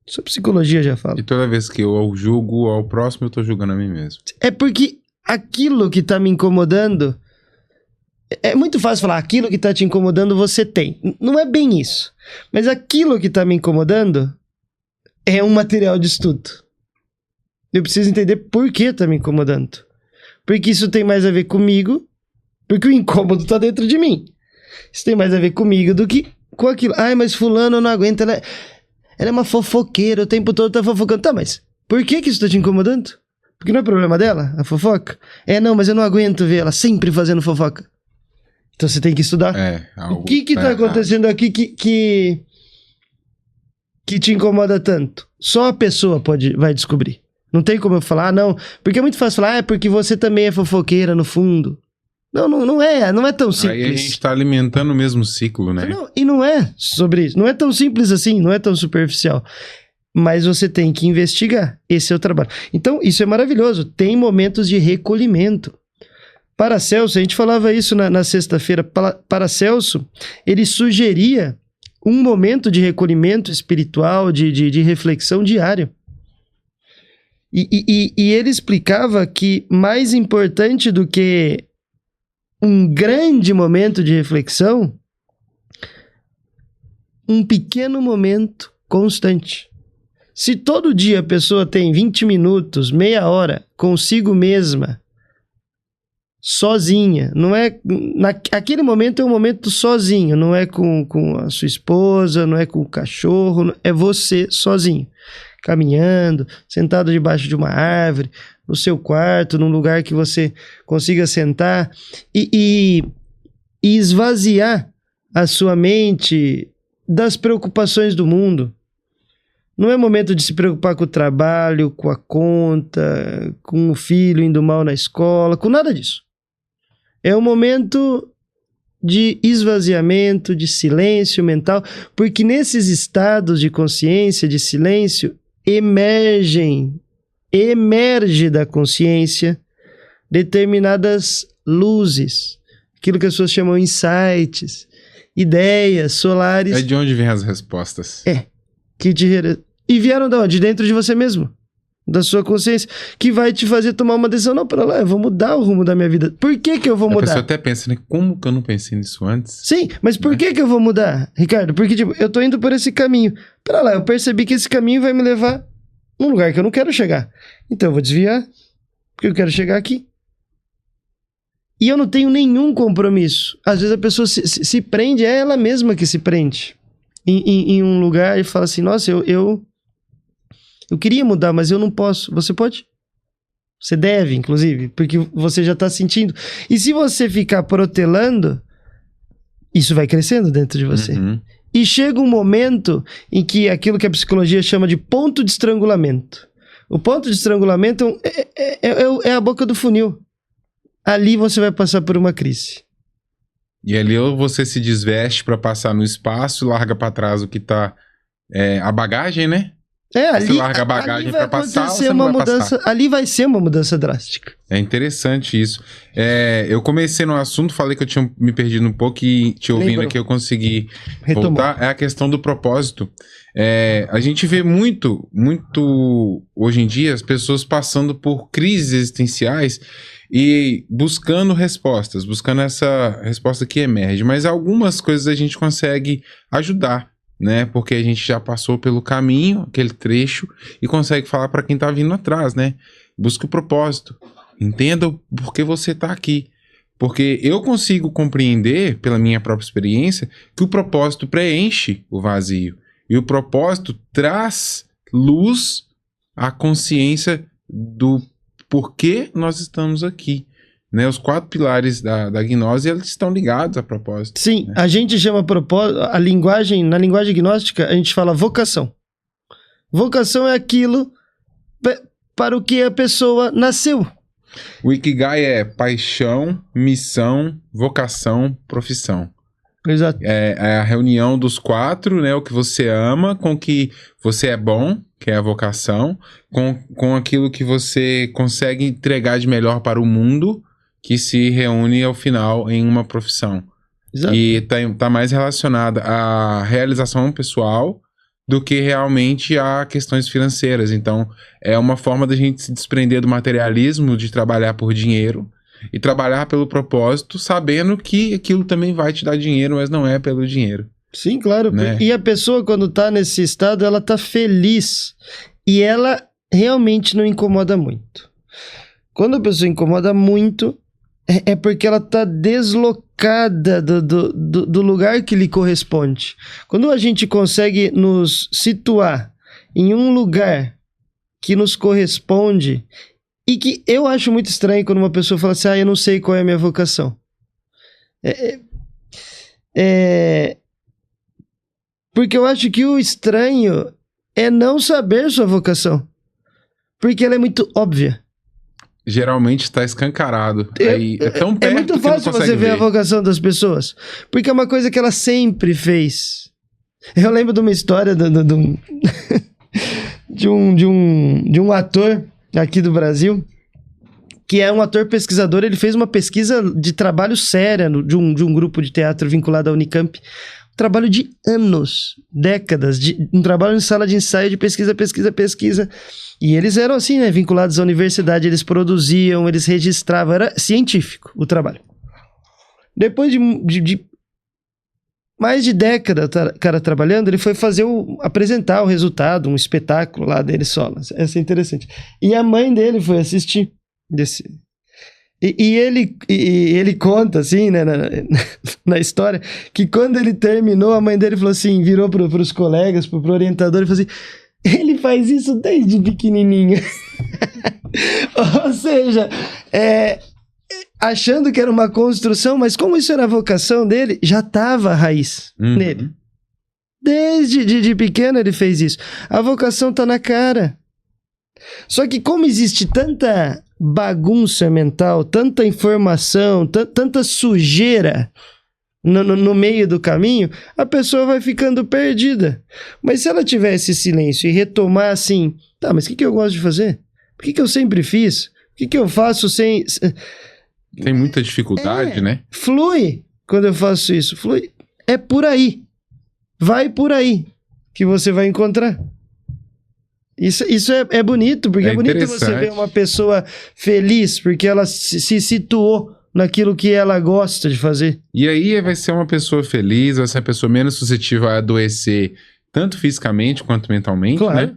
[SPEAKER 2] isso a psicologia já fala.
[SPEAKER 1] E toda vez que eu julgo ao próximo, eu tô julgando a mim mesmo.
[SPEAKER 2] É porque aquilo que tá me incomodando, é muito fácil falar, aquilo que tá te incomodando você tem. Não é bem isso. Mas aquilo que tá me incomodando é um material de estudo. Eu preciso entender por que tá me incomodando. Porque isso tem mais a ver comigo, porque o incômodo tá dentro de mim. Isso tem mais a ver comigo do que com aquilo. Ai, mas fulano eu não aguento, ela é uma fofoqueira, o tempo todo tá fofocando. Tá, mas por que isso tá te incomodando? Porque não é problema dela, a fofoca? Não, mas eu não aguento ver ela sempre fazendo fofoca. Então você tem que estudar. O que tá acontecendo aqui que te incomoda tanto? Só a pessoa vai descobrir. Não tem como eu falar, não. Porque é muito fácil falar, porque você também é fofoqueira no fundo. Não é tão simples.
[SPEAKER 1] Aí a gente tá alimentando o mesmo ciclo, né?
[SPEAKER 2] E não é sobre isso. Não é tão simples assim, não é tão superficial. Mas você tem que investigar. Esse é o trabalho. Então, isso é maravilhoso. Tem momentos de recolhimento. Paracelso, a gente falava isso na sexta-feira. Paracelso, ele sugeria um momento de recolhimento espiritual, de reflexão diário. E ele explicava que mais importante do que um grande momento de reflexão, um pequeno momento constante. Se todo dia a pessoa tem 20 minutos, meia hora, consigo mesma, sozinha, não é... Aquele momento é um momento sozinho, não é com a sua esposa, não é com o cachorro, é você sozinho, caminhando, sentado debaixo de uma árvore, no seu quarto, num lugar que você consiga sentar e esvaziar a sua mente das preocupações do mundo. Não é momento de se preocupar com o trabalho, com a conta, com o filho indo mal na escola, com nada disso. É um momento de esvaziamento, de silêncio mental, porque nesses estados de consciência, de silêncio, emerge da consciência determinadas luzes, aquilo que as pessoas chamam insights, ideias solares.
[SPEAKER 1] É de onde vêm as respostas.
[SPEAKER 2] E vieram de onde? De dentro de você mesmo, da sua consciência, que vai te fazer tomar uma decisão. Não, pera lá, eu vou mudar o rumo da minha vida. Por que eu vou mudar? A
[SPEAKER 1] pessoa até pensa, né? Como que eu não pensei nisso antes?
[SPEAKER 2] Sim, mas por que eu vou mudar, Ricardo? Porque, eu tô indo por esse caminho. Pera lá, eu percebi que esse caminho vai me levar num lugar que eu não quero chegar. Então eu vou desviar, porque eu quero chegar aqui. E eu não tenho nenhum compromisso. Às vezes a pessoa se prende, é ela mesma que se prende em um lugar e fala assim, nossa, eu queria mudar, mas eu não posso. Você pode? Você deve, inclusive, porque você já está sentindo. E se você ficar protelando, isso vai crescendo dentro de você.
[SPEAKER 1] Uhum.
[SPEAKER 2] E chega um momento em que aquilo que a psicologia chama de ponto de estrangulamento. O ponto de estrangulamento é a boca do funil. Ali você vai passar por uma crise.
[SPEAKER 1] E ali ou você se desveste para passar no espaço, larga para trás o que tá... a bagagem, né?
[SPEAKER 2] Ali,
[SPEAKER 1] você larga a bagagem para passar, você
[SPEAKER 2] uma
[SPEAKER 1] não vai
[SPEAKER 2] mudança,
[SPEAKER 1] passar.
[SPEAKER 2] ali vai ser uma mudança drástica.
[SPEAKER 1] É interessante isso. Eu comecei no assunto, falei que eu tinha me perdido um pouco e te ouvindo aqui eu consegui voltar. É a questão do propósito. A gente vê muito hoje em dia as pessoas passando por crises existenciais e buscando respostas, buscando essa resposta que emerge. Mas algumas coisas a gente consegue ajudar, né? Porque a gente já passou pelo caminho, aquele trecho, e consegue falar para quem tá vindo atrás, né? Busca o propósito. Entenda por que você tá aqui. Porque eu consigo compreender, pela minha própria experiência, que o propósito preenche o vazio. E o propósito traz luz à consciência do porquê nós estamos aqui. Né? Os 4 pilares da gnose, eles estão ligados a propósito.
[SPEAKER 2] Sim,
[SPEAKER 1] né?
[SPEAKER 2] a gente chama propósito, na linguagem gnóstica, a gente fala vocação. Vocação é aquilo para o que a pessoa nasceu.
[SPEAKER 1] O Ikigai é paixão, missão, vocação, profissão.
[SPEAKER 2] Exato.
[SPEAKER 1] É a reunião dos 4, né? O que você ama com o que você é bom, que é a vocação, com aquilo que você consegue entregar de melhor para o mundo, que se reúne ao final em uma profissão.
[SPEAKER 2] Exato.
[SPEAKER 1] E tá mais relacionada à realização pessoal do que realmente a questões financeiras. Então, é uma forma da gente se desprender do materialismo, de trabalhar por dinheiro, e trabalhar pelo propósito, sabendo que aquilo também vai te dar dinheiro, mas não é pelo dinheiro.
[SPEAKER 2] Sim, claro.
[SPEAKER 1] Né?
[SPEAKER 2] E a pessoa, quando tá nesse estado, ela tá feliz. E ela realmente não incomoda muito. Quando a pessoa incomoda muito, é porque ela tá deslocada do lugar que lhe corresponde. Quando a gente consegue nos situar em um lugar que nos corresponde, e que eu acho muito estranho quando uma pessoa fala assim, eu não sei qual é a minha vocação. Porque eu acho que o estranho é não saber sua vocação. Porque ela é muito óbvia.
[SPEAKER 1] Geralmente está escancarado. Aí é tão perto
[SPEAKER 2] é muito
[SPEAKER 1] que
[SPEAKER 2] fácil
[SPEAKER 1] não
[SPEAKER 2] você ver
[SPEAKER 1] ver
[SPEAKER 2] a vocação das pessoas. Porque é uma coisa que ela sempre fez. Eu lembro de uma história de um ator aqui do Brasil, que é um ator pesquisador. Ele fez uma pesquisa de trabalho séria de um grupo de teatro vinculado à Unicamp. Um trabalho de anos, décadas, um trabalho em sala de ensaio de pesquisa. E eles eram assim, né, vinculados à universidade, eles produziam, eles registravam, era científico o trabalho. Depois de mais de década, cara trabalhando, ele foi apresentar o resultado, um espetáculo lá dele solo. Essa é interessante. E a mãe dele foi assistir E ele conta, assim, né, na história, que quando ele terminou, a mãe dele falou assim, virou pros colegas, pro orientador, e falou assim, ele faz isso desde pequenininho. Ou seja, achando que era uma construção, mas como isso era a vocação dele, já estava a raiz nele. Desde de pequeno ele fez isso. A vocação tá na cara. Só que como existe tanta bagunça mental, tanta informação, tanta sujeira no meio do caminho, a pessoa vai ficando perdida. Mas se ela tiver esse silêncio e retomar assim, tá, mas o que eu gosto de fazer? O que eu sempre fiz? O que eu faço sem...
[SPEAKER 1] Tem muita dificuldade, né?
[SPEAKER 2] Flui quando eu faço isso. Flui. É por aí. Vai por aí que você vai encontrar. Isso é bonito, porque é bonito você ver uma pessoa feliz, porque ela se situou naquilo que ela gosta de fazer.
[SPEAKER 1] E aí vai ser uma pessoa feliz, vai ser uma pessoa menos suscetível a adoecer, tanto fisicamente quanto mentalmente,
[SPEAKER 2] claro.
[SPEAKER 1] né?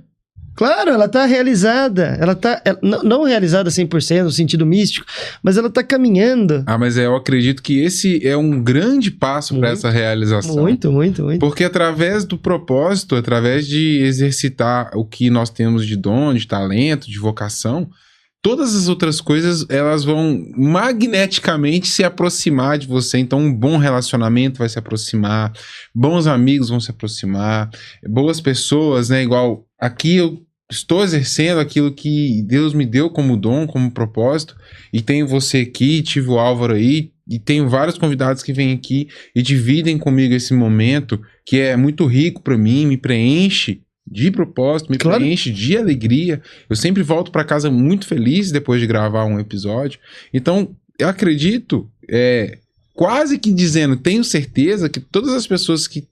[SPEAKER 2] Claro, ela tá realizada. Ela tá não realizada 100% no sentido místico, mas ela tá caminhando.
[SPEAKER 1] Mas eu acredito que esse é um grande passo para essa realização.
[SPEAKER 2] Muito.
[SPEAKER 1] Porque através do propósito, através de exercitar o que nós temos de dom, de talento, de vocação, todas as outras coisas, elas vão magneticamente se aproximar de você. Então, um bom relacionamento vai se aproximar, bons amigos vão se aproximar, boas pessoas, né? Igual aqui eu estou exercendo aquilo que Deus me deu como dom, como propósito, e tenho você aqui, tive o Álvaro aí, e tenho vários convidados que vêm aqui e dividem comigo esse momento, que é muito rico para mim, me preenche de propósito, me preenche de alegria. Eu sempre volto para casa muito feliz depois de gravar um episódio. Então, eu acredito, quase que dizendo, tenho certeza que todas as pessoas que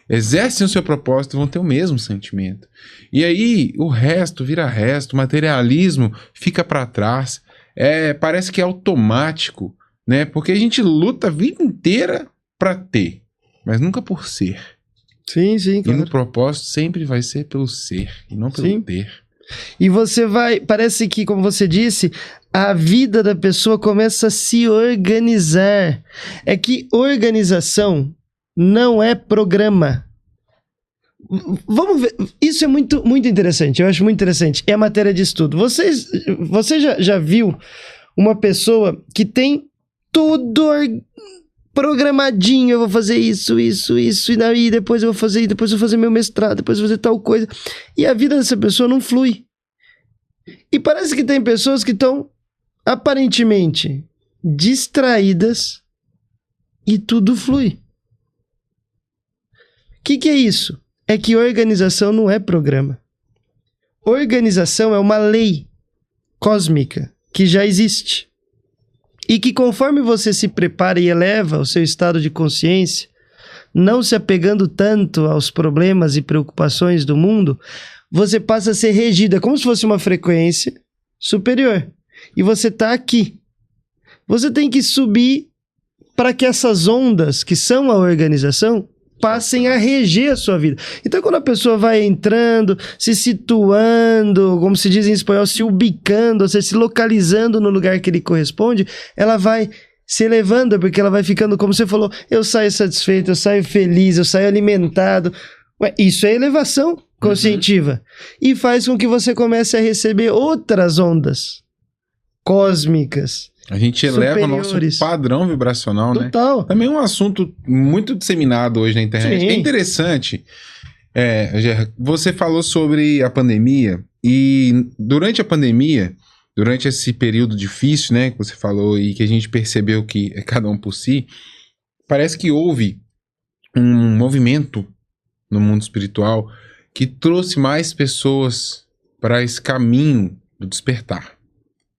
[SPEAKER 1] exercem o seu propósito vão ter o mesmo sentimento. E aí, o resto vira resto, o materialismo fica para trás. Parece que é automático, né? Porque a gente luta a vida inteira para ter, mas nunca por ser.
[SPEAKER 2] Sim, claro.
[SPEAKER 1] E no propósito sempre vai ser pelo ser, e não pelo ter.
[SPEAKER 2] E você parece que, como você disse, a vida da pessoa começa a se organizar. É que organização não é programa. Vamos ver. Isso é muito, muito interessante. Eu acho muito interessante. É a matéria de estudo. Você já viu uma pessoa que tem tudo programadinho? Eu vou fazer isso, e daí depois eu vou fazer, depois eu vou fazer meu mestrado, depois eu vou fazer tal coisa. E a vida dessa pessoa não flui. E parece que tem pessoas que estão aparentemente distraídas e tudo flui. O que é isso? É que organização não é programa. Organização é uma lei cósmica que já existe. E que conforme você se prepara e eleva o seu estado de consciência, não se apegando tanto aos problemas e preocupações do mundo, você passa a ser regido. É como se fosse uma frequência superior. E você está aqui. Você tem que subir para que essas ondas, que são a organização, passem a reger a sua vida. Então, quando a pessoa vai entrando, se situando, como se diz em espanhol, se ubicando, ou seja, se localizando no lugar que lhe corresponde, ela vai se elevando, porque ela vai ficando, como você falou, eu saio satisfeito, eu saio feliz, eu saio alimentado. Isso é elevação conscientiva. E faz com que você comece a receber outras ondas cósmicas.
[SPEAKER 1] A gente eleva o nosso padrão vibracional,
[SPEAKER 2] Total.
[SPEAKER 1] Né? Também é um assunto muito disseminado hoje na internet. Sim. É interessante. Você falou sobre a pandemia e durante a pandemia, durante esse período difícil, né, que você falou e que a gente percebeu que é cada um por si, parece que houve um movimento no mundo espiritual que trouxe mais pessoas para esse caminho do despertar.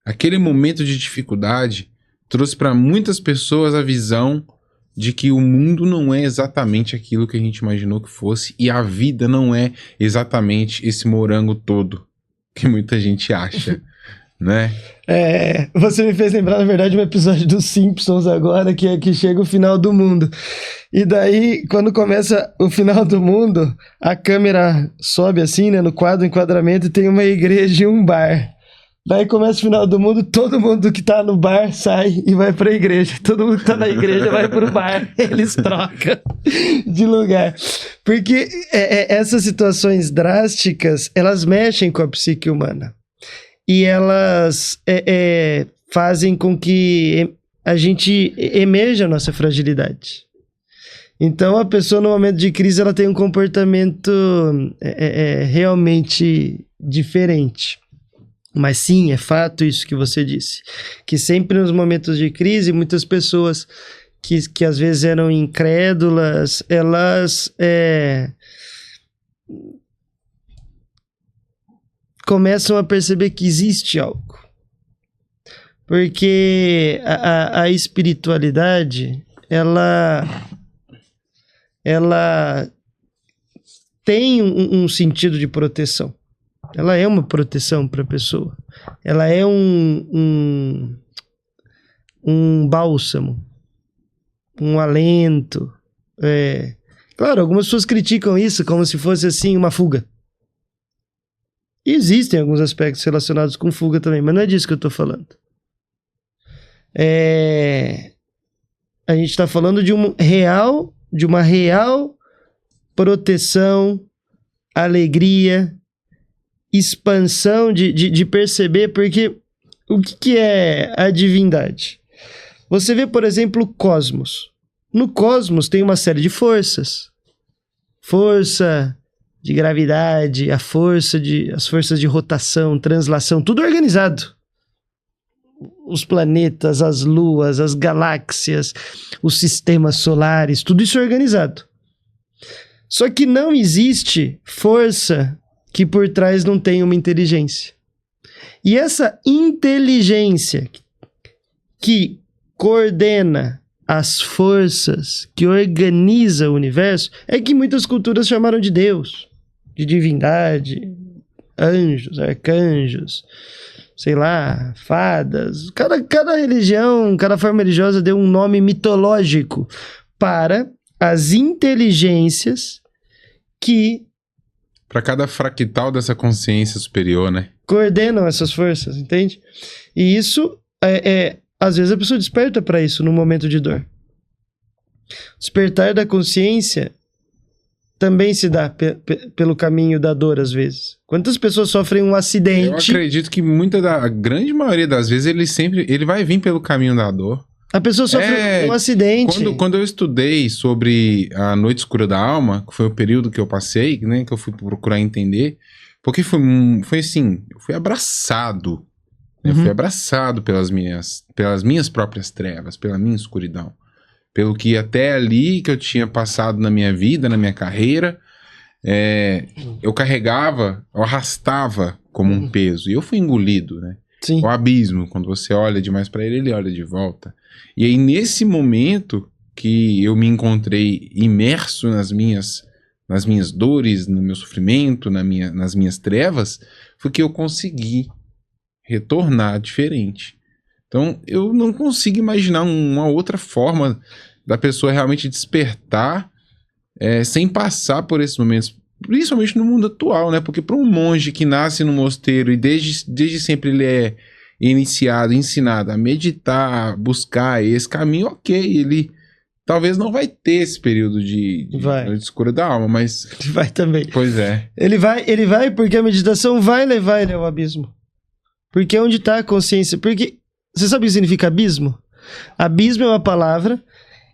[SPEAKER 1] Aquele momento de dificuldade trouxe para muitas pessoas a visão de que o mundo não é exatamente aquilo que a gente imaginou que fosse e a vida não é exatamente esse morango todo que muita gente acha, né?
[SPEAKER 2] Você me fez lembrar, na verdade, um episódio dos Simpsons agora, que é que chega o final do mundo. E daí, quando começa o final do mundo, a câmera sobe assim, né, no enquadramento, e tem uma igreja e um bar. Daí começa o final do mundo, todo mundo que tá no bar sai e vai pra igreja. Todo mundo que tá na igreja vai pro bar. Eles trocam de lugar. Porque essas situações drásticas, elas mexem com a psique humana. E elas fazem com que a gente emerja a nossa fragilidade. Então, a pessoa, no momento de crise, ela tem um comportamento realmente diferente. Mas sim, é fato isso que você disse, que sempre nos momentos de crise, muitas pessoas que às vezes eram incrédulas, elas começam a perceber que existe algo. Porque a espiritualidade, ela tem um sentido de proteção. Ela é uma proteção para a pessoa. Ela é um bálsamo, um alento. Claro, algumas pessoas criticam isso como se fosse assim uma fuga. E existem alguns aspectos relacionados com fuga também, mas não é disso que eu estou falando. A gente está falando de uma real proteção, alegria, expansão de perceber, porque o que é a divindade? Você vê, por exemplo, o cosmos. No cosmos tem uma série de forças. Força de gravidade, as forças de rotação, translação, tudo organizado. Os planetas, as luas, as galáxias, os sistemas solares, tudo isso é organizado. Só que não existe força que por trás não tem uma inteligência. E essa inteligência que coordena as forças, que organiza o universo, é que muitas culturas chamaram de Deus, de divindade, anjos, arcanjos, sei lá, fadas. Cada religião, cada forma religiosa deu um nome mitológico para as inteligências que
[SPEAKER 1] para cada fractal dessa consciência superior, né?
[SPEAKER 2] Coordenam essas forças, entende? E isso, às vezes a pessoa desperta para isso no momento de dor. Despertar da consciência também se dá pelo caminho da dor, às vezes. Quantas pessoas sofrem um acidente?
[SPEAKER 1] Eu acredito que a grande maioria das vezes ele vai vir pelo caminho da dor.
[SPEAKER 2] A pessoa sofre um acidente.
[SPEAKER 1] Quando eu estudei sobre a Noite Escura da Alma, que foi o período que eu passei, né, que eu fui procurar entender, porque foi assim, eu fui abraçado. Eu fui abraçado pelas minhas próprias trevas, pela minha escuridão. Pelo que até ali que eu tinha passado na minha vida, na minha carreira, eu carregava, eu arrastava como um peso. E eu fui engolido, né?
[SPEAKER 2] Sim.
[SPEAKER 1] O abismo, quando você olha demais para ele, ele olha de volta. E aí, nesse momento que eu me encontrei imerso nas minhas dores, no meu sofrimento, nas minhas trevas, foi que eu consegui retornar diferente. Então, eu não consigo imaginar uma outra forma da pessoa realmente despertar sem passar por esses momentos, principalmente no mundo atual, né? Porque para um monge que nasce no mosteiro e desde sempre ele é iniciado, ensinado a meditar, a buscar esse caminho, ok, ele talvez não vai ter esse período de escura da alma, mas...
[SPEAKER 2] Vai também.
[SPEAKER 1] Pois é.
[SPEAKER 2] Ele vai porque a meditação vai levar ele ao abismo. Porque é onde está a consciência. Porque você sabe o que significa abismo? Abismo é uma palavra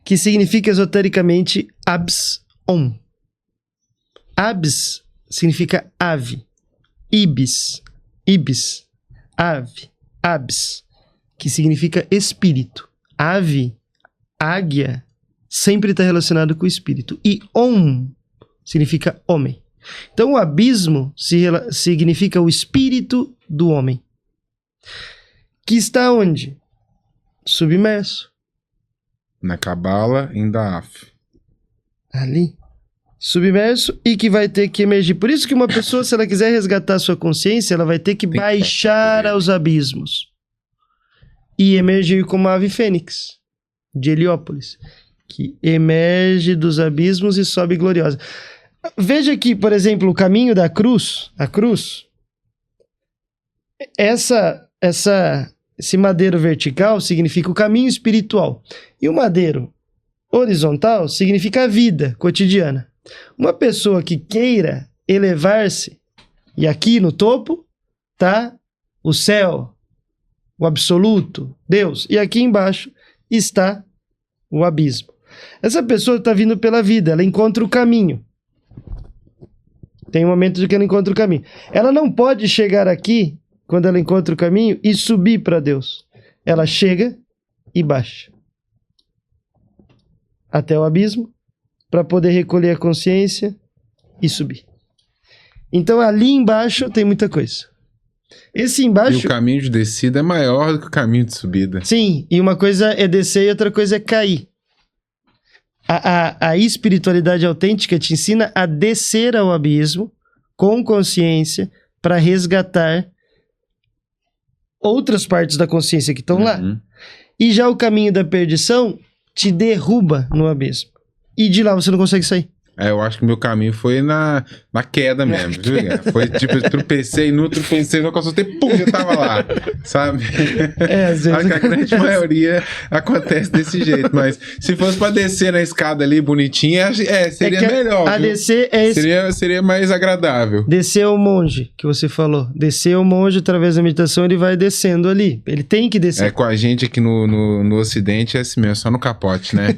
[SPEAKER 2] que significa esotericamente abs-on. Abs significa ave. Ibis, ave. Abs, que significa espírito. Ave, águia, sempre está relacionado com o espírito. E on significa homem. Então o abismo significa o espírito do homem. Que está onde? Submerso.
[SPEAKER 1] Na Cabala, em Daaf.
[SPEAKER 2] Ali. Submerso e que vai ter que emergir. Por isso que uma pessoa, se ela quiser resgatar a sua consciência, ela vai ter que baixar aos abismos. E emergir como a ave fênix, de Heliópolis, que emerge dos abismos e sobe gloriosa. Veja aqui, por exemplo, o caminho da cruz, a cruz. Esse madeiro vertical significa o caminho espiritual. E o madeiro horizontal significa a vida cotidiana. Uma pessoa que queira elevar-se, e aqui no topo está o céu, o absoluto, Deus, e aqui embaixo está o abismo. Essa pessoa está vindo pela vida, ela encontra o caminho. Tem um momento de que ela encontra o caminho. Ela não pode chegar aqui, quando ela encontra o caminho, e subir para Deus. Ela chega e baixa até o abismo, para poder recolher a consciência e subir. Então ali embaixo tem muita coisa. Esse embaixo...
[SPEAKER 1] E o caminho de descida é maior do que o caminho de subida.
[SPEAKER 2] Sim, e uma coisa é descer e outra coisa é cair. A espiritualidade autêntica te ensina a descer ao abismo com consciência para resgatar outras partes da consciência que estão lá. E já o caminho da perdição te derruba no abismo. E de lá você não consegue sair.
[SPEAKER 1] Eu acho que meu caminho foi na queda mesmo, viu? Foi tipo, eu tropecei, não consegui, pum, já tava lá, sabe?
[SPEAKER 2] Às vezes
[SPEAKER 1] acho que a grande maioria acontece desse jeito, mas se fosse pra descer na escada ali bonitinha, seria melhor.
[SPEAKER 2] A descer
[SPEAKER 1] seria mais agradável.
[SPEAKER 2] Descer o monge, que você falou. Descer o monge através da meditação, ele vai descendo ali. Ele tem que descer.
[SPEAKER 1] Com a gente aqui no Ocidente é assim mesmo, só no capote, né?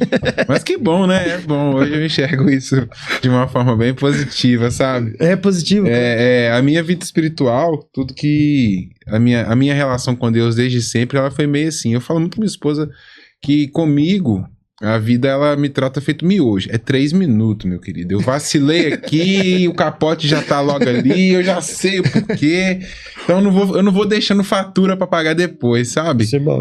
[SPEAKER 1] Mas que bom, né? É bom, hoje eu enxergo isso de uma forma bem positiva, sabe?
[SPEAKER 2] É positivo.
[SPEAKER 1] A minha vida espiritual, tudo que... A minha relação com Deus desde sempre, ela foi meio assim. Eu falo muito com minha esposa que comigo, a vida, ela me trata feito miojo. É 3 minutos, meu querido. Eu vacilei aqui, o capote já tá logo ali, eu já sei o porquê. Então eu não vou deixando fatura pra pagar depois, sabe?
[SPEAKER 2] Isso é bom,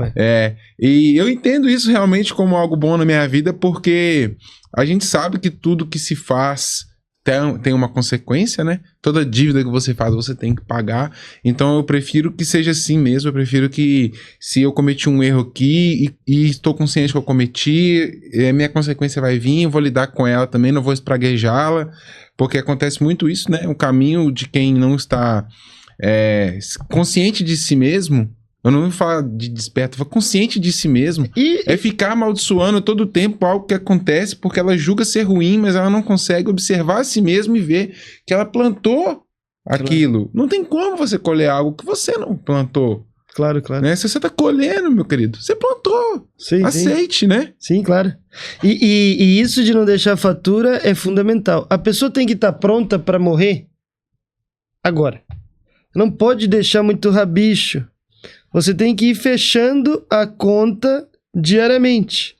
[SPEAKER 1] E eu entendo isso realmente como algo bom na minha vida, porque... A gente sabe que tudo que se faz tem uma consequência, né? Toda dívida que você faz, você tem que pagar. Então eu prefiro que seja assim mesmo. Eu prefiro que, se eu cometi um erro aqui e estou consciente que eu cometi, minha consequência vai vir, eu vou lidar com ela também, não vou espraguejá-la, porque acontece muito isso, né? O caminho de quem não está consciente de si mesmo Eu não vou falar de desperto, eu vou consciente de si mesmo. É ficar amaldiçoando todo o tempo algo que acontece porque ela julga ser ruim, mas ela não consegue observar a si mesma e ver que ela plantou aquilo. Não tem como você colher algo que você não plantou.
[SPEAKER 2] Claro, claro.
[SPEAKER 1] Né? Se você tá colhendo, meu querido, você plantou.
[SPEAKER 2] Sim,
[SPEAKER 1] aceite,
[SPEAKER 2] sim.
[SPEAKER 1] Né?
[SPEAKER 2] Sim, claro. E isso de não deixar fatura é fundamental. A pessoa tem que estar pronta para morrer agora. Não pode deixar muito rabicho. Você tem que ir fechando a conta diariamente.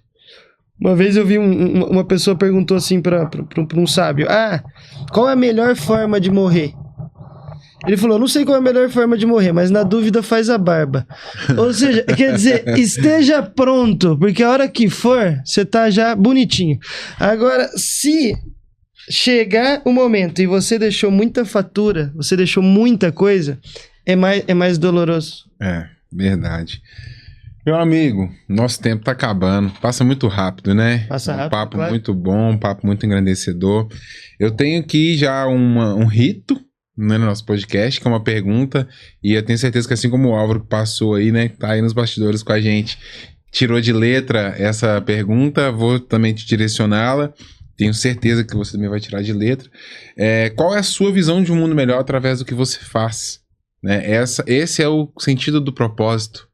[SPEAKER 2] Uma vez eu vi uma pessoa perguntou assim para um sábio: qual é a melhor forma de morrer? Ele falou: não sei qual é a melhor forma de morrer, mas na dúvida faz a barba. Ou seja, quer dizer, esteja pronto, porque a hora que for, você tá já bonitinho. Agora, se chegar o momento e você deixou muita fatura, você deixou muita coisa, é mais doloroso.
[SPEAKER 1] Verdade. Meu amigo, nosso tempo tá acabando. Passa muito rápido, né?
[SPEAKER 2] Passa rápido,
[SPEAKER 1] papo
[SPEAKER 2] claro.
[SPEAKER 1] muito bom, um papo muito engrandecedor. Eu tenho aqui já um rito, né, no nosso podcast, que é uma pergunta, e eu tenho certeza que assim como o Álvaro que passou aí, né, tá aí nos bastidores com a gente, tirou de letra essa pergunta, vou também te direcioná-la. Tenho certeza que você também vai tirar de letra. Qual é a sua visão de um mundo melhor através do que você faz? Né? Esse é o sentido do propósito,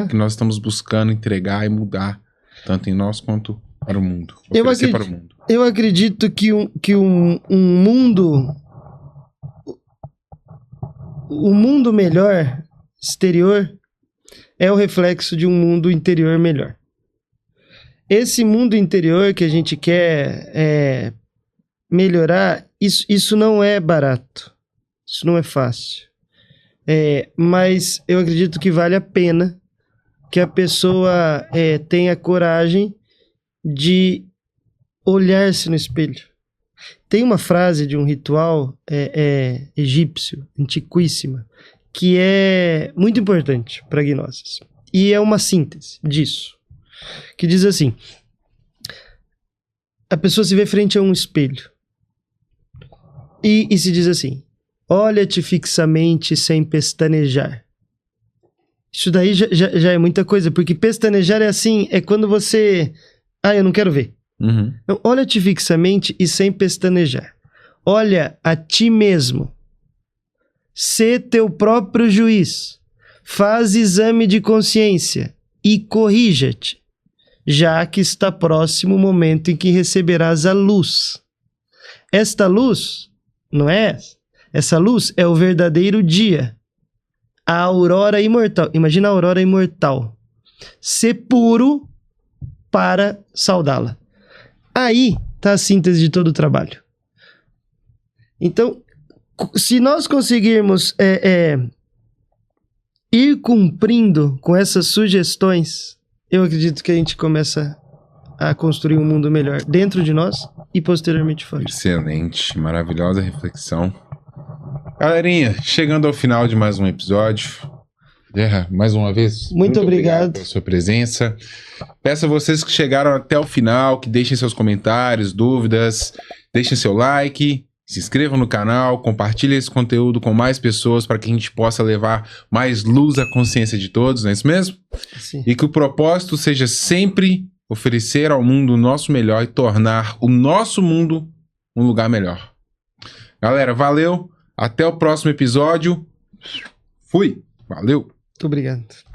[SPEAKER 1] que nós estamos buscando entregar e mudar, tanto em nós quanto para o mundo. Para o mundo.
[SPEAKER 2] Eu acredito que um mundo... O mundo melhor, exterior, é o reflexo de um mundo interior melhor. Esse mundo interior que a gente quer melhorar, isso não é barato. Isso não é fácil. Mas eu acredito que vale a pena que a pessoa tenha coragem de olhar-se no espelho. Tem uma frase de um ritual egípcio, antiquíssima, que é muito importante para gnoses. E é uma síntese disso. Que diz assim: a pessoa se vê frente a um espelho e se diz assim: olha-te fixamente sem pestanejar. Isso daí já é muita coisa, porque pestanejar é quando você... eu não quero ver. Então, olha-te fixamente e sem pestanejar. Olha a ti mesmo. Sê teu próprio juiz. Faz exame de consciência e corrija-te, já que está próximo o momento em que receberás a luz. Esta luz, não é essa luz, é o verdadeiro dia. A aurora imortal. Imagina a aurora imortal. Ser puro para saudá-la. Aí está a síntese de todo o trabalho. Então, se nós conseguirmos ir cumprindo com essas sugestões, eu acredito que a gente começa a construir um mundo melhor dentro de nós e posteriormente fora.
[SPEAKER 1] Excelente, maravilhosa reflexão. Galerinha, chegando ao final de mais um episódio. Guerra, mais uma vez,
[SPEAKER 2] muito obrigado
[SPEAKER 1] pela sua presença. Peço a vocês que chegaram até o final, que deixem seus comentários, dúvidas, deixem seu like, se inscrevam no canal, compartilhem esse conteúdo com mais pessoas para que a gente possa levar mais luz à consciência de todos, não é isso mesmo?
[SPEAKER 2] Sim.
[SPEAKER 1] E que o propósito seja sempre oferecer ao mundo o nosso melhor e tornar o nosso mundo um lugar melhor. Galera, valeu, até o próximo episódio. Fui, valeu.
[SPEAKER 2] Muito obrigado.